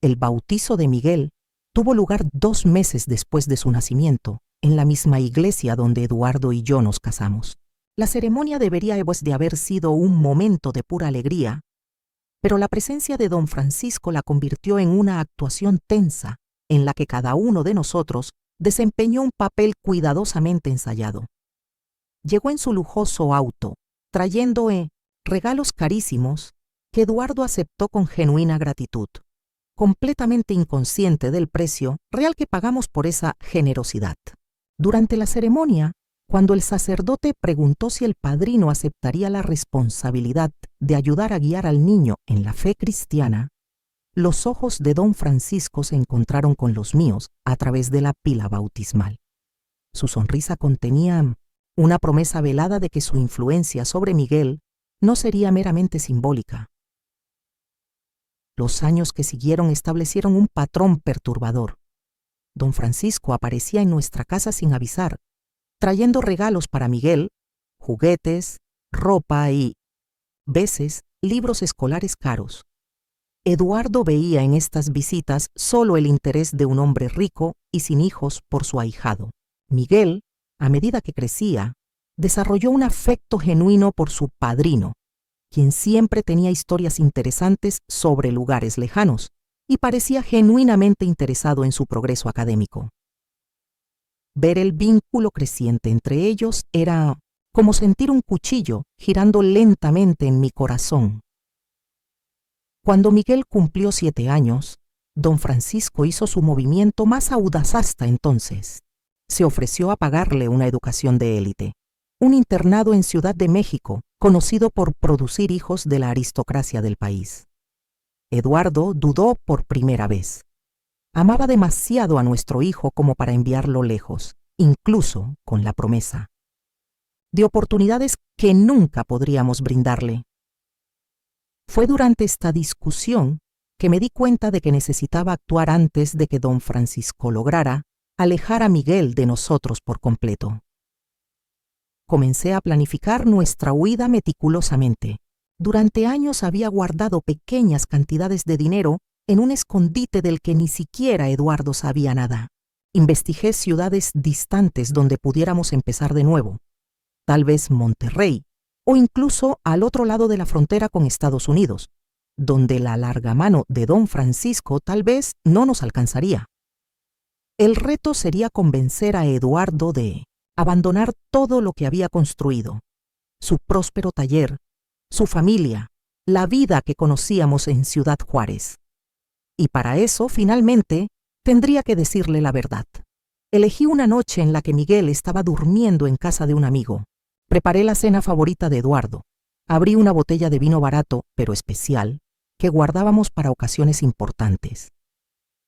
El bautizo de Miguel tuvo lugar 2 meses después de su nacimiento, en la misma iglesia donde Eduardo y yo nos casamos. La ceremonia debería de haber sido un momento de pura alegría, pero la presencia de don Francisco la convirtió en una actuación tensa, en la que cada uno de nosotros desempeñó un papel cuidadosamente ensayado. Llegó en su lujoso auto, trayendo regalos carísimos que Eduardo aceptó con genuina gratitud, completamente inconsciente del precio real que pagamos por esa generosidad. Durante la ceremonia, cuando el sacerdote preguntó si el padrino aceptaría la responsabilidad de ayudar a guiar al niño en la fe cristiana, los ojos de don Francisco se encontraron con los míos a través de la pila bautismal. Su sonrisa contenía una promesa velada de que su influencia sobre Miguel no sería meramente simbólica. Los años que siguieron establecieron un patrón perturbador. Don Francisco aparecía en nuestra casa sin avisar, trayendo regalos para Miguel, juguetes, ropa y, veces, libros escolares caros. Eduardo veía en estas visitas solo el interés de un hombre rico y sin hijos por su ahijado. Miguel, a medida que crecía, desarrolló un afecto genuino por su padrino, quien siempre tenía historias interesantes sobre lugares lejanos y parecía genuinamente interesado en su progreso académico. Ver el vínculo creciente entre ellos era como sentir un cuchillo girando lentamente en mi corazón. Cuando Miguel cumplió 7 años, don Francisco hizo su movimiento más audaz hasta entonces. Se ofreció a pagarle una educación de élite, un internado en Ciudad de México, conocido por producir hijos de la aristocracia del país. Eduardo dudó por primera vez. Amaba demasiado a nuestro hijo como para enviarlo lejos, incluso con la promesa de oportunidades que nunca podríamos brindarle. Fue durante esta discusión que me di cuenta de que necesitaba actuar antes de que don Francisco lograra alejar a Miguel de nosotros por completo. Comencé a planificar nuestra huida meticulosamente. Durante años había guardado pequeñas cantidades de dinero en un escondite del que ni siquiera Eduardo sabía nada. Investigué ciudades distantes donde pudiéramos empezar de nuevo, tal vez Monterrey, o incluso al otro lado de la frontera con Estados Unidos, donde la larga mano de don Francisco tal vez no nos alcanzaría. El reto sería convencer a Eduardo de abandonar todo lo que había construido, su próspero taller, su familia, la vida que conocíamos en Ciudad Juárez. Y para eso, finalmente, tendría que decirle la verdad. Elegí una noche en la que Miguel estaba durmiendo en casa de un amigo. Preparé la cena favorita de Eduardo. Abrí una botella de vino barato, pero especial, que guardábamos para ocasiones importantes.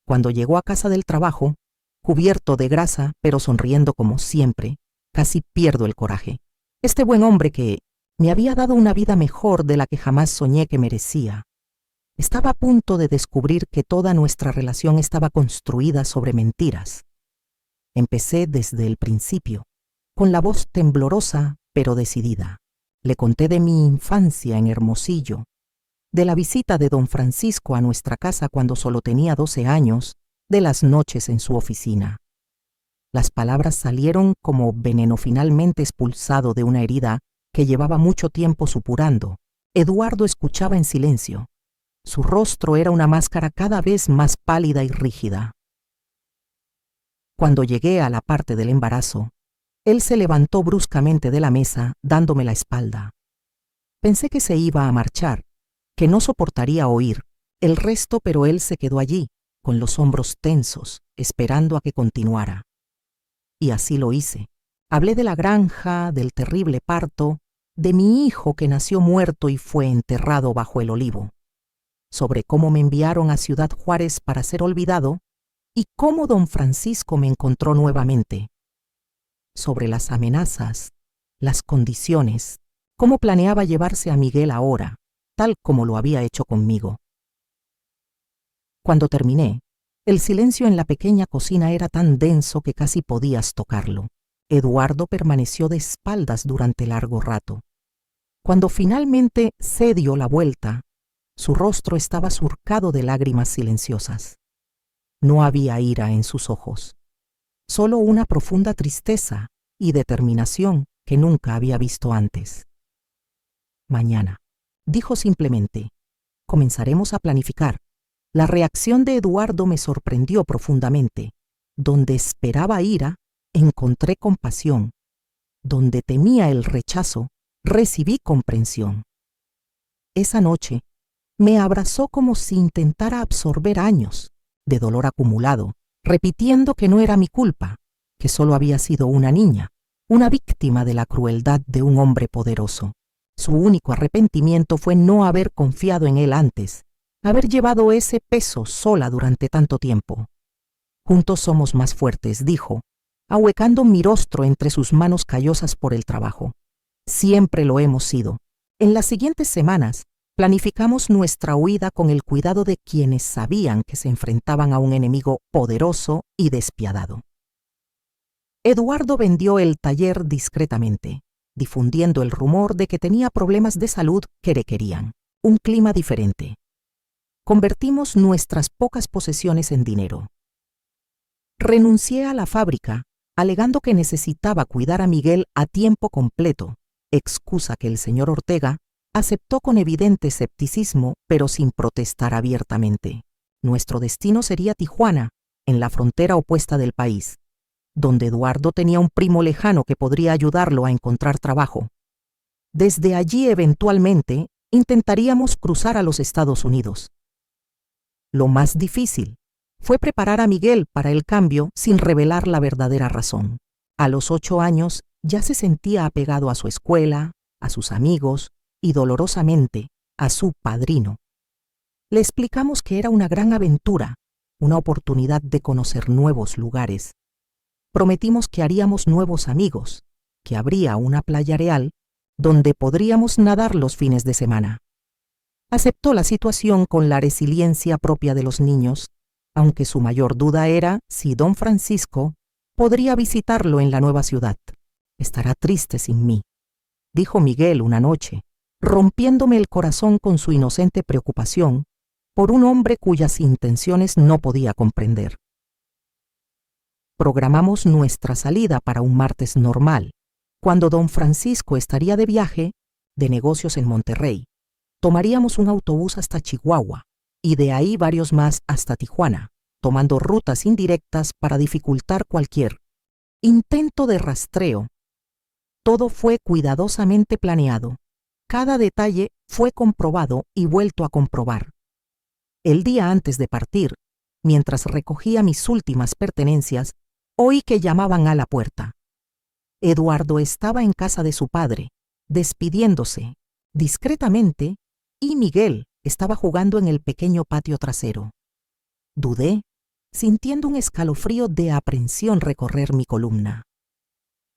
Cuando llegó a casa del trabajo, cubierto de grasa, pero sonriendo como siempre, casi pierdo el coraje. Este buen hombre que me había dado una vida mejor de la que jamás soñé que merecía, estaba a punto de descubrir que toda nuestra relación estaba construida sobre mentiras. Empecé desde el principio, con la voz temblorosa pero decidida. Le conté de mi infancia en Hermosillo, de la visita de don Francisco a nuestra casa cuando solo tenía 12 años, de las noches en su oficina. Las palabras salieron como veneno finalmente expulsado de una herida que llevaba mucho tiempo supurando, Eduardo escuchaba en silencio. Su rostro era una máscara cada vez más pálida y rígida. Cuando llegué a la parte del embarazo, él se levantó bruscamente de la mesa, dándome la espalda. Pensé que se iba a marchar, que no soportaría oír el resto, pero él se quedó allí, con los hombros tensos, esperando a que continuara. Y así lo hice. Hablé de la granja, del terrible parto, de mi hijo que nació muerto y fue enterrado bajo el olivo, sobre cómo me enviaron a Ciudad Juárez para ser olvidado y cómo don Francisco me encontró nuevamente, sobre las amenazas, las condiciones, cómo planeaba llevarse a Miguel ahora, tal como lo había hecho conmigo. Cuando terminé, el silencio en la pequeña cocina era tan denso que casi podías tocarlo. Eduardo permaneció de espaldas durante largo rato. Cuando finalmente se dio la vuelta, su rostro estaba surcado de lágrimas silenciosas. No había ira en sus ojos, solo una profunda tristeza y determinación que nunca había visto antes. Mañana, dijo simplemente, comenzaremos a planificar. La reacción de Eduardo me sorprendió profundamente. Donde esperaba ira, encontré compasión. Donde temía el rechazo, recibí comprensión. Esa noche, me abrazó como si intentara absorber años de dolor acumulado, repitiendo que no era mi culpa, que solo había sido una niña, una víctima de la crueldad de un hombre poderoso. Su único arrepentimiento fue no haber confiado en él antes, haber llevado ese peso sola durante tanto tiempo. Juntos somos más fuertes, dijo, ahuecando mi rostro entre sus manos callosas por el trabajo. Siempre lo hemos sido. En las siguientes semanas, planificamos nuestra huida con el cuidado de quienes sabían que se enfrentaban a un enemigo poderoso y despiadado. Eduardo vendió el taller discretamente, difundiendo el rumor de que tenía problemas de salud que requerían un clima diferente. Convertimos nuestras pocas posesiones en dinero. Renuncié a la fábrica, alegando que necesitaba cuidar a Miguel a tiempo completo, excusa que el señor Ortega aceptó con evidente escepticismo, pero sin protestar abiertamente. Nuestro destino sería Tijuana, en la frontera opuesta del país, donde Eduardo tenía un primo lejano que podría ayudarlo a encontrar trabajo. Desde allí, eventualmente, intentaríamos cruzar a los Estados Unidos. Lo más difícil fue preparar a Miguel para el cambio sin revelar la verdadera razón. A los 8 años ya se sentía apegado a su escuela, a sus amigos y dolorosamente a su padrino. Le explicamos que era una gran aventura, una oportunidad de conocer nuevos lugares. Prometimos que haríamos nuevos amigos, que habría una playa real donde podríamos nadar los fines de semana. Aceptó la situación con la resiliencia propia de los niños, aunque su mayor duda era si don Francisco podría visitarlo en la nueva ciudad. Estará triste sin mí, dijo Miguel una noche, rompiéndome el corazón con su inocente preocupación por un hombre cuyas intenciones no podía comprender. Programamos nuestra salida para un martes normal, cuando don Francisco estaría de viaje de negocios en Monterrey. Tomaríamos un autobús hasta Chihuahua y de ahí varios más hasta Tijuana, tomando rutas indirectas para dificultar cualquier intento de rastreo. Todo fue cuidadosamente planeado. Cada detalle fue comprobado y vuelto a comprobar. El día antes de partir, mientras recogía mis últimas pertenencias, oí que llamaban a la puerta. Eduardo estaba en casa de su padre, despidiéndose, discretamente, y Miguel estaba jugando en el pequeño patio trasero. Dudé, sintiendo un escalofrío de aprensión recorrer mi columna.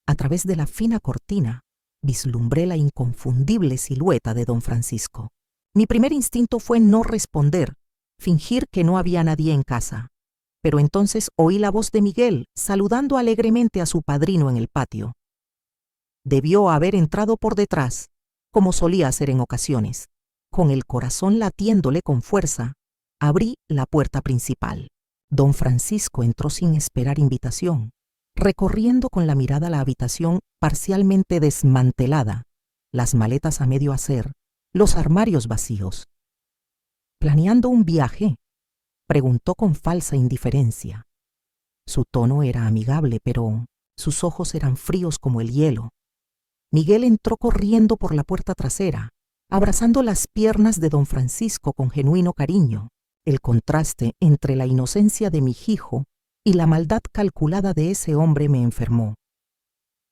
A través de la fina cortina, vislumbré la inconfundible silueta de don Francisco. Mi primer instinto fue no responder, fingir que no había nadie en casa. Pero entonces oí la voz de Miguel saludando alegremente a su padrino en el patio. Debió haber entrado por detrás, como solía hacer en ocasiones. Con el corazón latiéndole con fuerza, abrí la puerta principal. Don Francisco entró sin esperar invitación, recorriendo con la mirada la habitación parcialmente desmantelada, las maletas a medio hacer, los armarios vacíos. ¿Planeando un viaje?, preguntó con falsa indiferencia. Su tono era amigable, pero sus ojos eran fríos como el hielo. Miguel entró corriendo por la puerta trasera, abrazando las piernas de don Francisco con genuino cariño. El contraste entre la inocencia de mi hijo y la maldad calculada de ese hombre me enfermó.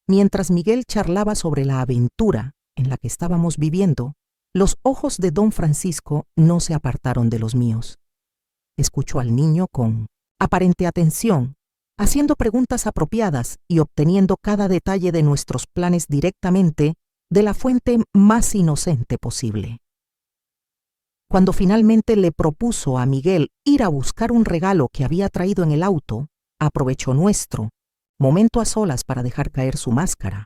Mientras Miguel charlaba sobre la aventura en la que estábamos viviendo, los ojos de don Francisco no se apartaron de los míos. Escuchó al niño con aparente atención, haciendo preguntas apropiadas y obteniendo cada detalle de nuestros planes directamente de la fuente más inocente posible. Cuando finalmente le propuso a Miguel ir a buscar un regalo que había traído en el auto, aprovechó nuestro momento a solas para dejar caer su máscara.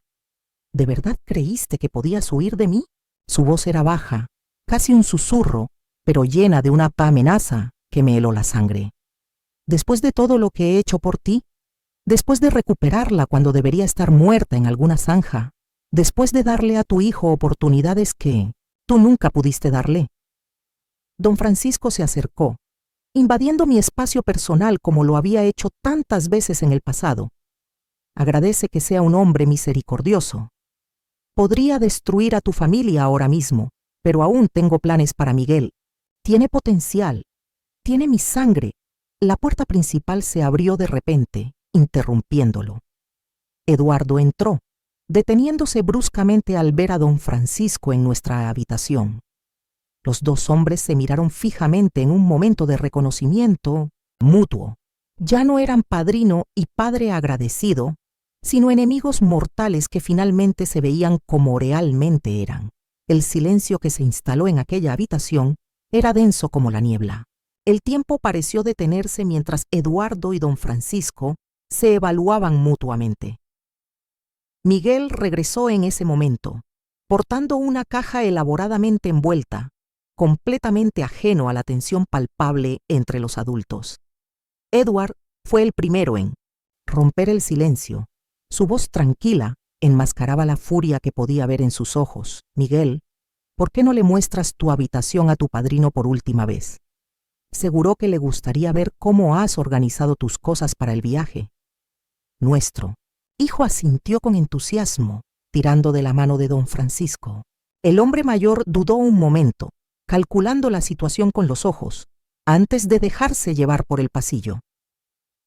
¿De verdad creíste que podías huir de mí? Su voz era baja, casi un susurro, pero llena de una amenaza que me heló la sangre. Después de todo lo que he hecho por ti, después de recuperarla cuando debería estar muerta en alguna zanja, después de darle a tu hijo oportunidades que tú nunca pudiste darle. Don Francisco se acercó, invadiendo mi espacio personal como lo había hecho tantas veces en el pasado. Agradece que sea un hombre misericordioso. Podría destruir a tu familia ahora mismo, pero aún tengo planes para Miguel. Tiene potencial, tiene mi sangre. La puerta principal se abrió de repente, interrumpiéndolo. Eduardo entró, deteniéndose bruscamente al ver a don Francisco en nuestra habitación. Los dos hombres se miraron fijamente en un momento de reconocimiento mutuo. Ya no eran padrino y padre agradecido, sino enemigos mortales que finalmente se veían como realmente eran. El silencio que se instaló en aquella habitación era denso como la niebla. El tiempo pareció detenerse mientras Eduardo y don Francisco se evaluaban mutuamente. Miguel regresó en ese momento, portando una caja elaboradamente envuelta, completamente ajeno a la tensión palpable entre los adultos. Edward fue el primero en romper el silencio. Su voz tranquila enmascaraba la furia que podía ver en sus ojos. Miguel, ¿por qué no le muestras tu habitación a tu padrino por última vez? Seguro que le gustaría ver cómo has organizado tus cosas para el viaje. Nuestro hijo asintió con entusiasmo, tirando de la mano de don Francisco. El hombre mayor dudó un momento, calculando la situación con los ojos, antes de dejarse llevar por el pasillo.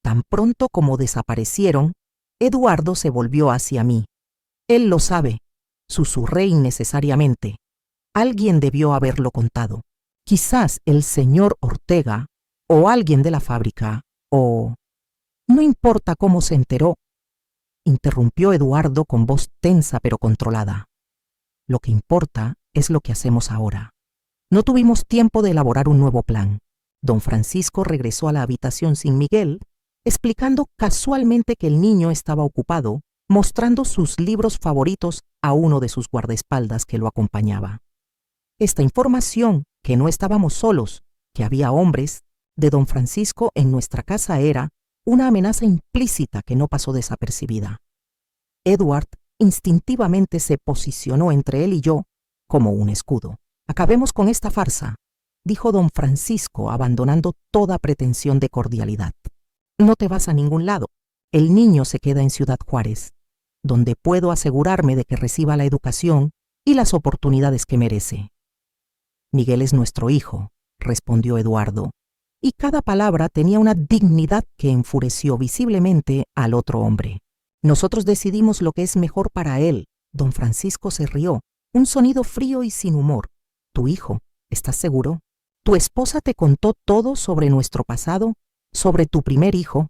Tan pronto como desaparecieron, Eduardo se volvió hacia mí. Él lo sabe, susurré innecesariamente. Alguien debió haberlo contado. Quizás el señor Ortega, o alguien de la fábrica, o... No importa cómo se enteró, interrumpió Eduardo con voz tensa pero controlada. Lo que importa es lo que hacemos ahora. No tuvimos tiempo de elaborar un nuevo plan. Don Francisco regresó a la habitación sin Miguel, explicando casualmente que el niño estaba ocupado, mostrando sus libros favoritos a uno de sus guardaespaldas que lo acompañaba. Esta información, que no estábamos solos, que había hombres, de don Francisco en nuestra casa era una amenaza implícita que no pasó desapercibida. Edward instintivamente se posicionó entre él y yo como un escudo. Acabemos con esta farsa, dijo don Francisco, abandonando toda pretensión de cordialidad. No te vas a ningún lado. El niño se queda en Ciudad Juárez, donde puedo asegurarme de que reciba la educación y las oportunidades que merece. Miguel es nuestro hijo, respondió Eduardo, y cada palabra tenía una dignidad que enfureció visiblemente al otro hombre. Nosotros decidimos lo que es mejor para él. Don Francisco se rió, un sonido frío y sin humor. Tu hijo, ¿estás seguro? ¿Tu esposa te contó todo sobre nuestro pasado, sobre tu primer hijo?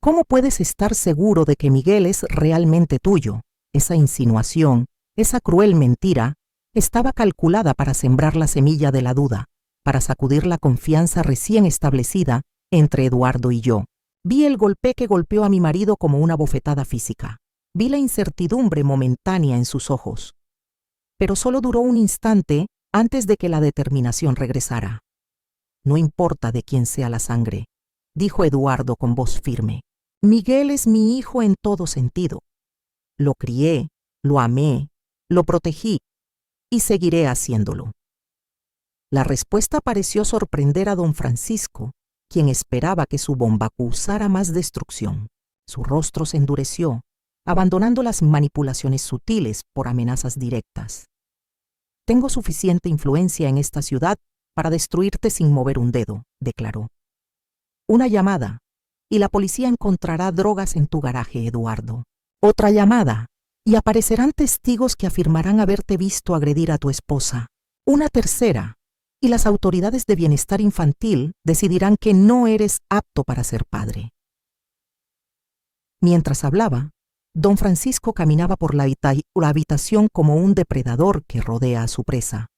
¿Cómo puedes estar seguro de que Miguel es realmente tuyo? Esa insinuación, esa cruel mentira, estaba calculada para sembrar la semilla de la duda, para sacudir la confianza recién establecida entre Eduardo y yo. Vi el golpe que golpeó a mi marido como una bofetada física. Vi la incertidumbre momentánea en sus ojos. Pero solo duró un instante antes de que la determinación regresara. No importa de quién sea la sangre, dijo Eduardo con voz firme. Miguel es mi hijo en todo sentido. Lo crié, lo amé, lo protegí, y seguiré haciéndolo. La respuesta pareció sorprender a don Francisco, quien esperaba que su bomba causara más destrucción. Su rostro se endureció, abandonando las manipulaciones sutiles por amenazas directas. «Tengo suficiente influencia en esta ciudad para destruirte sin mover un dedo», declaró. «Una llamada, y la policía encontrará drogas en tu garaje, Eduardo. Otra llamada, y aparecerán testigos que afirmarán haberte visto agredir a tu esposa. Una tercera, y las autoridades de bienestar infantil decidirán que no eres apto para ser padre». Mientras hablaba, don Francisco caminaba por la habitación como un depredador que rodea a su presa.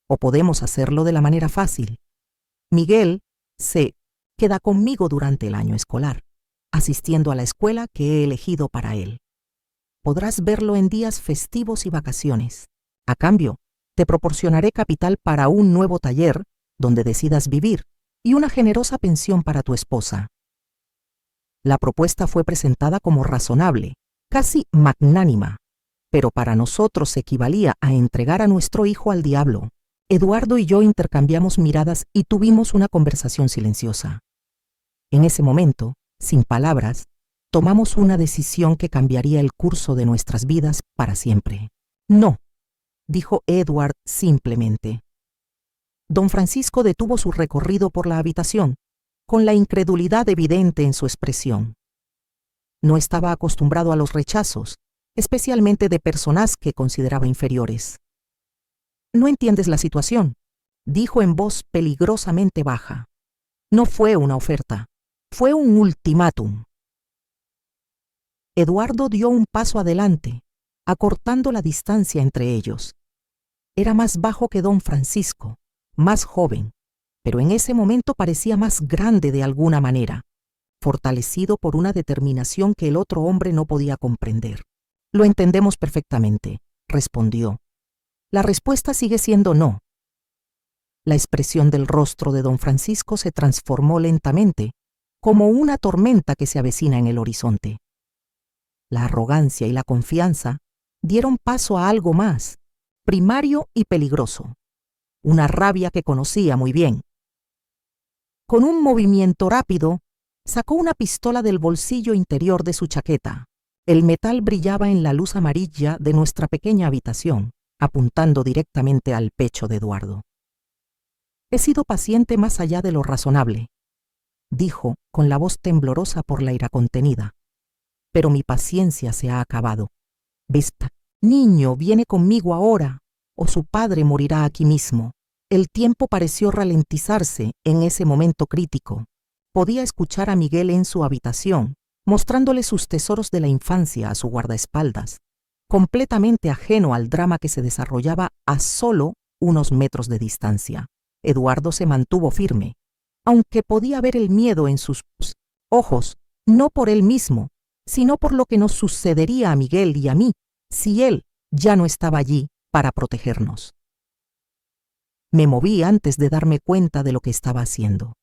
O podemos hacerlo de la manera fácil. Miguel se queda conmigo durante el año escolar, asistiendo a la escuela que he elegido para él. Podrás verlo en días festivos y vacaciones. A cambio, te proporcionaré capital para un nuevo taller donde decidas vivir y una generosa pensión para tu esposa. La propuesta fue presentada como razonable, casi magnánima, pero para nosotros equivalía a entregar a nuestro hijo al diablo. Eduardo y yo intercambiamos miradas y tuvimos una conversación silenciosa. En ese momento, sin palabras, tomamos una decisión que cambiaría el curso de nuestras vidas para siempre. «No», dijo Edward simplemente. Don Francisco detuvo su recorrido por la habitación, con la incredulidad evidente en su expresión. No estaba acostumbrado a los rechazos, especialmente de personas que consideraba inferiores. «No entiendes la situación», dijo en voz peligrosamente baja. «No fue una oferta, fue un ultimátum». Eduardo dio un paso adelante, acortando la distancia entre ellos. Era más bajo que don Francisco, más joven, pero en ese momento parecía más grande de alguna manera, fortalecido por una determinación que el otro hombre no podía comprender. «Lo entendemos perfectamente», respondió. «La respuesta sigue siendo no». La expresión del rostro de don Francisco se transformó lentamente, como una tormenta que se avecina en el horizonte. La arrogancia y la confianza dieron paso a algo más, primario y peligroso, una rabia que conocía muy bien. Con un movimiento rápido, sacó una pistola del bolsillo interior de su chaqueta. El metal brillaba en la luz amarilla de nuestra pequeña habitación, apuntando directamente al pecho de Eduardo. «He sido paciente más allá de lo razonable», dijo con la voz temblorosa por la ira contenida. «Pero mi paciencia se ha acabado. Vista, niño, viene conmigo ahora, o su padre morirá aquí mismo». El tiempo pareció ralentizarse en ese momento crítico. Podía escuchar a Miguel en su habitación, mostrándole sus tesoros de la infancia a su guardaespaldas, completamente ajeno al drama que se desarrollaba a solo unos metros de distancia. Eduardo se mantuvo firme, aunque podía ver el miedo en sus ojos, no por él mismo, sino por lo que nos sucedería a Miguel y a mí si él ya no estaba allí para protegernos. Me moví antes de darme cuenta de lo que estaba haciendo.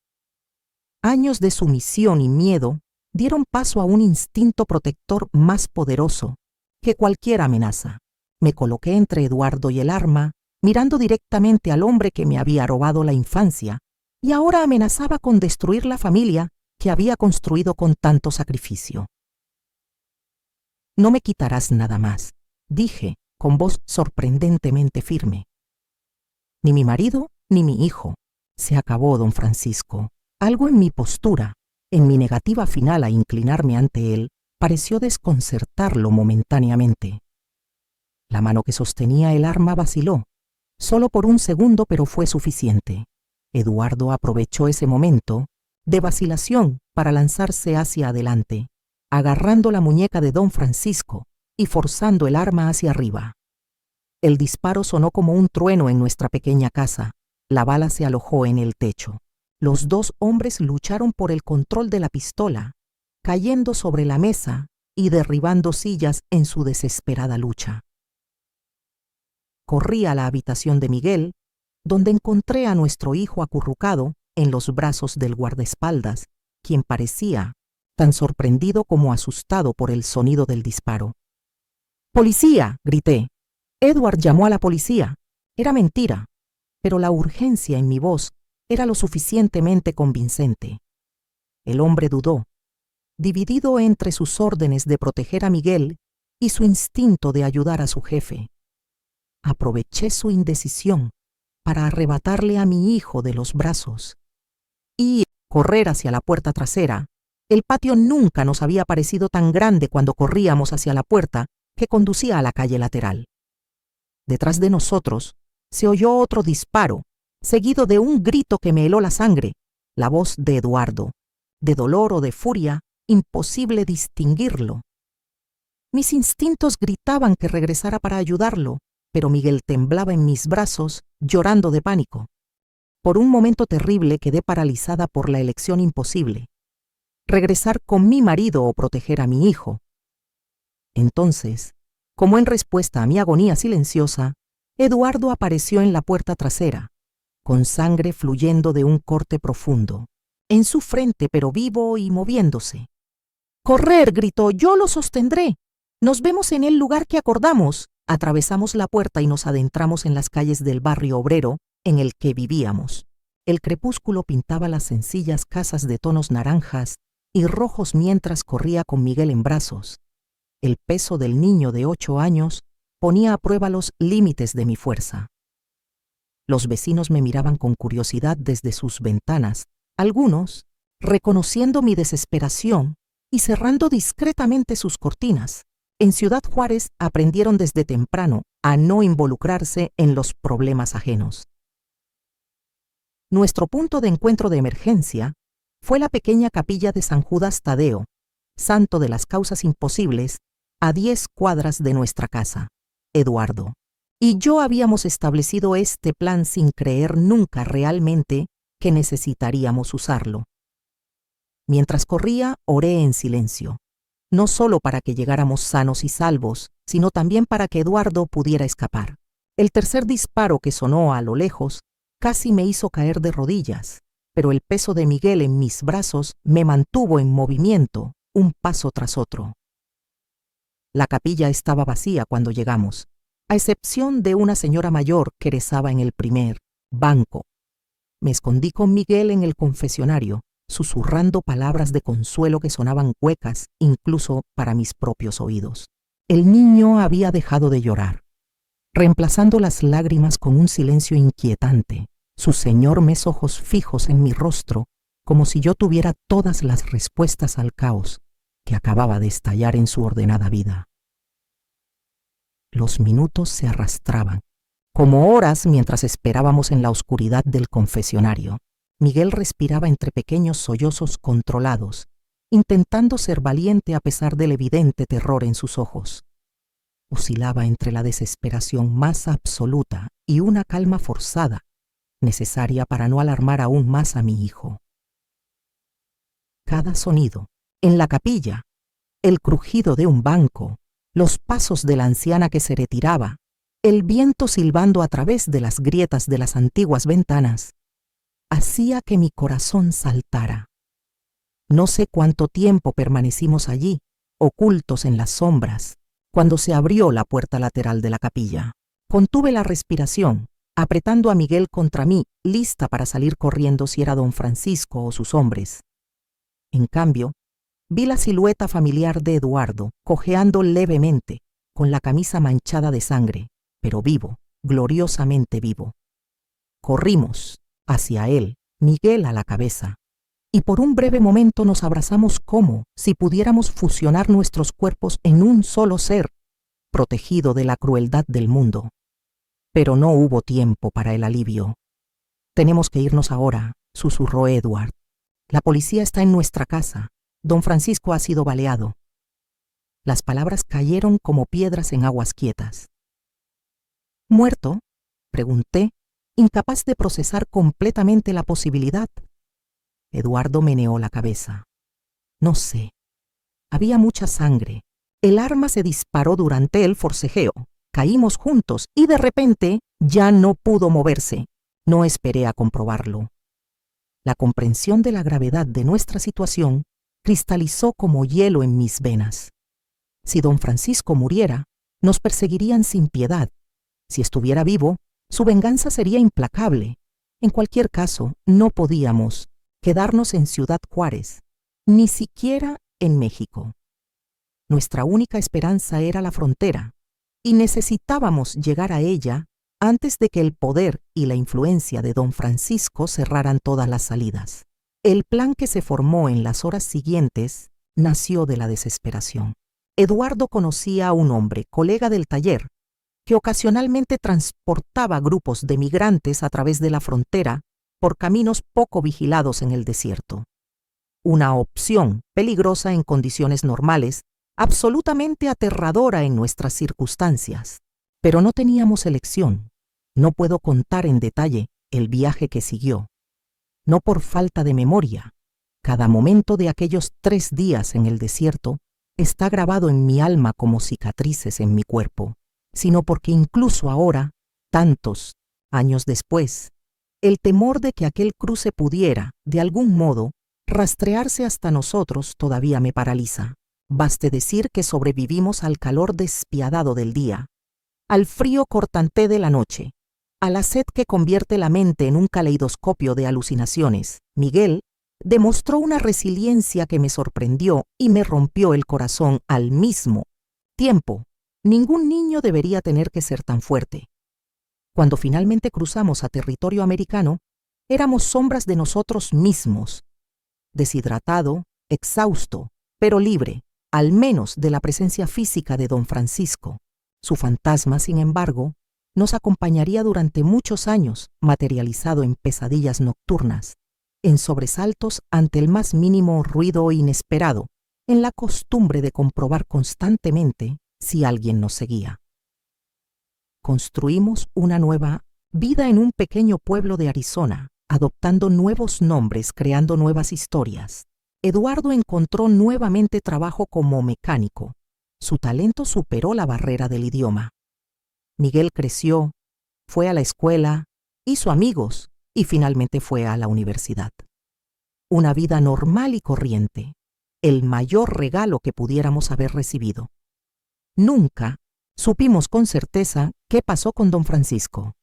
Años de sumisión y miedo dieron paso a un instinto protector más poderoso que cualquier amenaza. Me coloqué entre Eduardo y el arma, mirando directamente al hombre que me había robado la infancia y ahora amenazaba con destruir la familia que había construido con tanto sacrificio. «No me quitarás nada más», dije con voz sorprendentemente firme. «Ni mi marido, ni mi hijo». Se acabó, don Francisco. Algo en mi postura, en mi negativa final a inclinarme ante él, pareció desconcertarlo momentáneamente. La mano que sostenía el arma vaciló, solo por un segundo, pero fue suficiente. Eduardo aprovechó ese momento de vacilación para lanzarse hacia adelante, agarrando la muñeca de don Francisco y forzando el arma hacia arriba. El disparo sonó como un trueno en nuestra pequeña casa. La bala se alojó en el techo. Los dos hombres lucharon por el control de la pistola, cayendo sobre la mesa y derribando sillas en su desesperada lucha. Corrí a la habitación de Miguel, donde encontré a nuestro hijo acurrucado en los brazos del guardaespaldas, quien parecía tan sorprendido como asustado por el sonido del disparo. «¡Policía!», grité. Edward llamó a la policía. Era mentira, pero la urgencia en mi voz era lo suficientemente convincente. El hombre dudó, dividido entre sus órdenes de proteger a Miguel y su instinto de ayudar a su jefe. Aproveché su indecisión para arrebatarle a mi hijo de los brazos y correr hacia la puerta trasera. El patio nunca nos había parecido tan grande cuando corríamos hacia la puerta que conducía a la calle lateral. Detrás de nosotros se oyó otro disparo, seguido de un grito que me heló la sangre, la voz de Eduardo. De dolor o de furia, imposible distinguirlo. Mis instintos gritaban que regresara para ayudarlo, pero Miguel temblaba en mis brazos, llorando de pánico. Por un momento terrible quedé paralizada por la elección imposible: regresar con mi marido o proteger a mi hijo. Entonces, como en respuesta a mi agonía silenciosa, Eduardo apareció en la puerta trasera, con sangre fluyendo de un corte profundo, en su frente pero vivo y moviéndose. «¡Correr!», gritó, «yo lo sostendré. Nos vemos en el lugar que acordamos». Atravesamos la puerta y nos adentramos en las calles del barrio obrero en el que vivíamos. El crepúsculo pintaba las sencillas casas de tonos naranjas y rojos mientras corría con Miguel en brazos. El peso del niño de 8 años ponía a prueba los límites de mi fuerza. Los vecinos me miraban con curiosidad desde sus ventanas, algunos reconociendo mi desesperación y cerrando discretamente sus cortinas. En Ciudad Juárez aprendieron desde temprano a no involucrarse en los problemas ajenos. Nuestro punto de encuentro de emergencia fue la pequeña capilla de San Judas Tadeo, santo de las causas imposibles, a 10 cuadras de nuestra casa. Eduardo y yo habíamos establecido este plan sin creer nunca realmente que necesitaríamos usarlo. Mientras corría, oré en silencio, no solo para que llegáramos sanos y salvos, sino también para que Eduardo pudiera escapar. El tercer disparo que sonó a lo lejos casi me hizo caer de rodillas, pero el peso de Miguel en mis brazos me mantuvo en movimiento, un paso tras otro. La capilla estaba vacía cuando llegamos, a excepción de una señora mayor que rezaba en el primer banco. Me escondí con Miguel en el confesionario, susurrando palabras de consuelo que sonaban huecas incluso para mis propios oídos. El niño había dejado de llorar, reemplazando las lágrimas con un silencio inquietante, sus enormes ojos fijos en mi rostro, como si yo tuviera todas las respuestas al caos que acababa de estallar en su ordenada vida. Los minutos se arrastraban, como horas mientras esperábamos en la oscuridad del confesionario. Miguel respiraba entre pequeños sollozos controlados, intentando ser valiente a pesar del evidente terror en sus ojos. Oscilaba entre la desesperación más absoluta y una calma forzada, necesaria para no alarmar aún más a mi hijo. Cada sonido, en la capilla, el crujido de un banco, los pasos de la anciana que se retiraba, el viento silbando a través de las grietas de las antiguas ventanas, hacía que mi corazón saltara. No sé cuánto tiempo permanecimos allí, ocultos en las sombras, cuando se abrió la puerta lateral de la capilla. Contuve la respiración, apretando a Miguel contra mí, lista para salir corriendo si era don Francisco o sus hombres. En cambio, vi la silueta familiar de Eduardo, cojeando levemente, con la camisa manchada de sangre, pero vivo, gloriosamente vivo. Corrimos hacia él, Miguel a la cabeza, y por un breve momento nos abrazamos como si pudiéramos fusionar nuestros cuerpos en un solo ser, protegido de la crueldad del mundo. Pero no hubo tiempo para el alivio. «Tenemos que irnos ahora», susurró Edward. «La policía está en nuestra casa. Don Francisco ha sido baleado». Las palabras cayeron como piedras en aguas quietas. «¿Muerto?», pregunté, incapaz de procesar completamente la posibilidad. Eduardo meneó la cabeza. «No sé. Había mucha sangre. El arma se disparó durante el forcejeo. Caímos juntos y de repente ya no pudo moverse. No esperé a comprobarlo». La comprensión de la gravedad de nuestra situación cristalizó como hielo en mis venas. Si don Francisco muriera, nos perseguirían sin piedad. Si estuviera vivo, Su venganza sería implacable. En cualquier caso, no podíamos quedarnos en Ciudad Juárez, ni siquiera en México. Nuestra única esperanza era la frontera, y necesitábamos llegar a ella antes de que el poder y la influencia de don Francisco cerraran todas las salidas. El plan que se formó en las horas siguientes nació de la desesperación. Eduardo conocía a un hombre, colega del taller, que ocasionalmente transportaba grupos de migrantes a través de la frontera por caminos poco vigilados en el desierto. Una opción peligrosa en condiciones normales, absolutamente aterradora en nuestras circunstancias. Pero no teníamos elección. No puedo contar en detalle el viaje que siguió. No por falta de memoria. Cada momento de aquellos 3 días en el desierto está grabado en mi alma como cicatrices en mi cuerpo, sino porque incluso ahora, tantos años después, el temor de que aquel cruce pudiera, de algún modo, rastrearse hasta nosotros todavía me paraliza. Baste decir que sobrevivimos al calor despiadado del día, al frío cortante de la noche, a la sed que convierte la mente en un caleidoscopio de alucinaciones. Miguel demostró una resiliencia que me sorprendió y me rompió el corazón al mismo tiempo. Ningún niño debería tener que ser tan fuerte. Cuando finalmente cruzamos a territorio americano, éramos sombras de nosotros mismos, deshidratado, exhausto, pero libre, al menos de la presencia física de don Francisco. Su fantasma, sin embargo, nos acompañaría durante muchos años, materializado en pesadillas nocturnas, en sobresaltos ante el más mínimo ruido inesperado, en la costumbre de comprobar constantemente si alguien nos seguía. Construimos una nueva vida en un pequeño pueblo de Arizona, adoptando nuevos nombres, creando nuevas historias. Eduardo encontró nuevamente trabajo como mecánico. Su talento superó la barrera del idioma. Miguel creció, fue a la escuela, hizo amigos y finalmente fue a la universidad. Una vida normal y corriente, el mayor regalo que pudiéramos haber recibido. Nunca supimos con certeza qué pasó con don Francisco.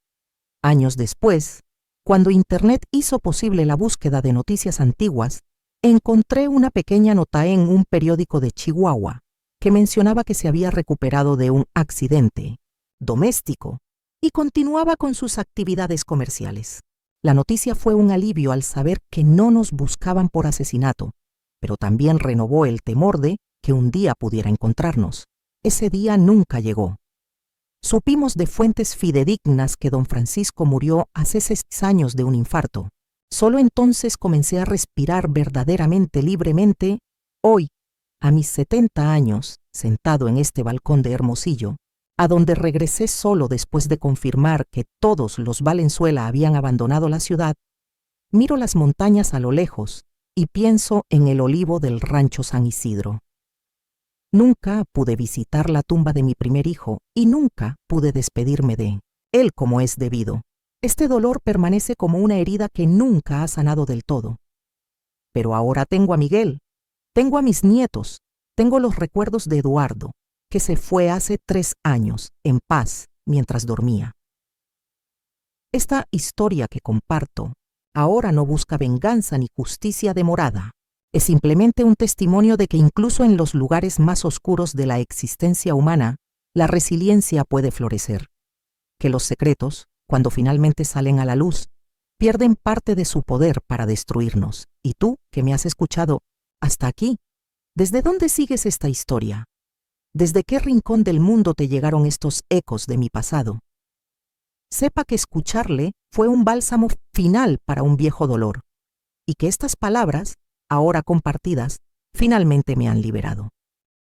Años después, cuando Internet hizo posible la búsqueda de noticias antiguas, encontré una pequeña nota en un periódico de Chihuahua que mencionaba que se había recuperado de un accidente doméstico y continuaba con sus actividades comerciales. La noticia fue un alivio al saber que no nos buscaban por asesinato, pero también renovó el temor de que un día pudiera encontrarnos. Ese día nunca llegó. Supimos de fuentes fidedignas que don Francisco murió hace 6 años de un infarto. Solo entonces comencé a respirar verdaderamente libremente. Hoy, a mis 70 años, sentado en este balcón de Hermosillo, a donde regresé solo después de confirmar que todos los Valenzuela habían abandonado la ciudad, miro las montañas a lo lejos y pienso en el olivo del rancho San Isidro. Nunca pude visitar la tumba de mi primer hijo y nunca pude despedirme de él como es debido. Este dolor permanece como una herida que nunca ha sanado del todo. Pero ahora tengo a Miguel, tengo a mis nietos, tengo los recuerdos de Eduardo, que se fue hace 3 años, en paz, mientras dormía. Esta historia que comparto ahora no busca venganza ni justicia demorada. Es simplemente un testimonio de que incluso en los lugares más oscuros de la existencia humana, la resiliencia puede florecer. Que los secretos, cuando finalmente salen a la luz, pierden parte de su poder para destruirnos. Y tú, que me has escuchado hasta aquí, ¿desde dónde sigues esta historia? ¿Desde qué rincón del mundo te llegaron estos ecos de mi pasado? Sepa que escucharle fue un bálsamo final para un viejo dolor, y que estas palabras, ahora compartidas, finalmente me han liberado.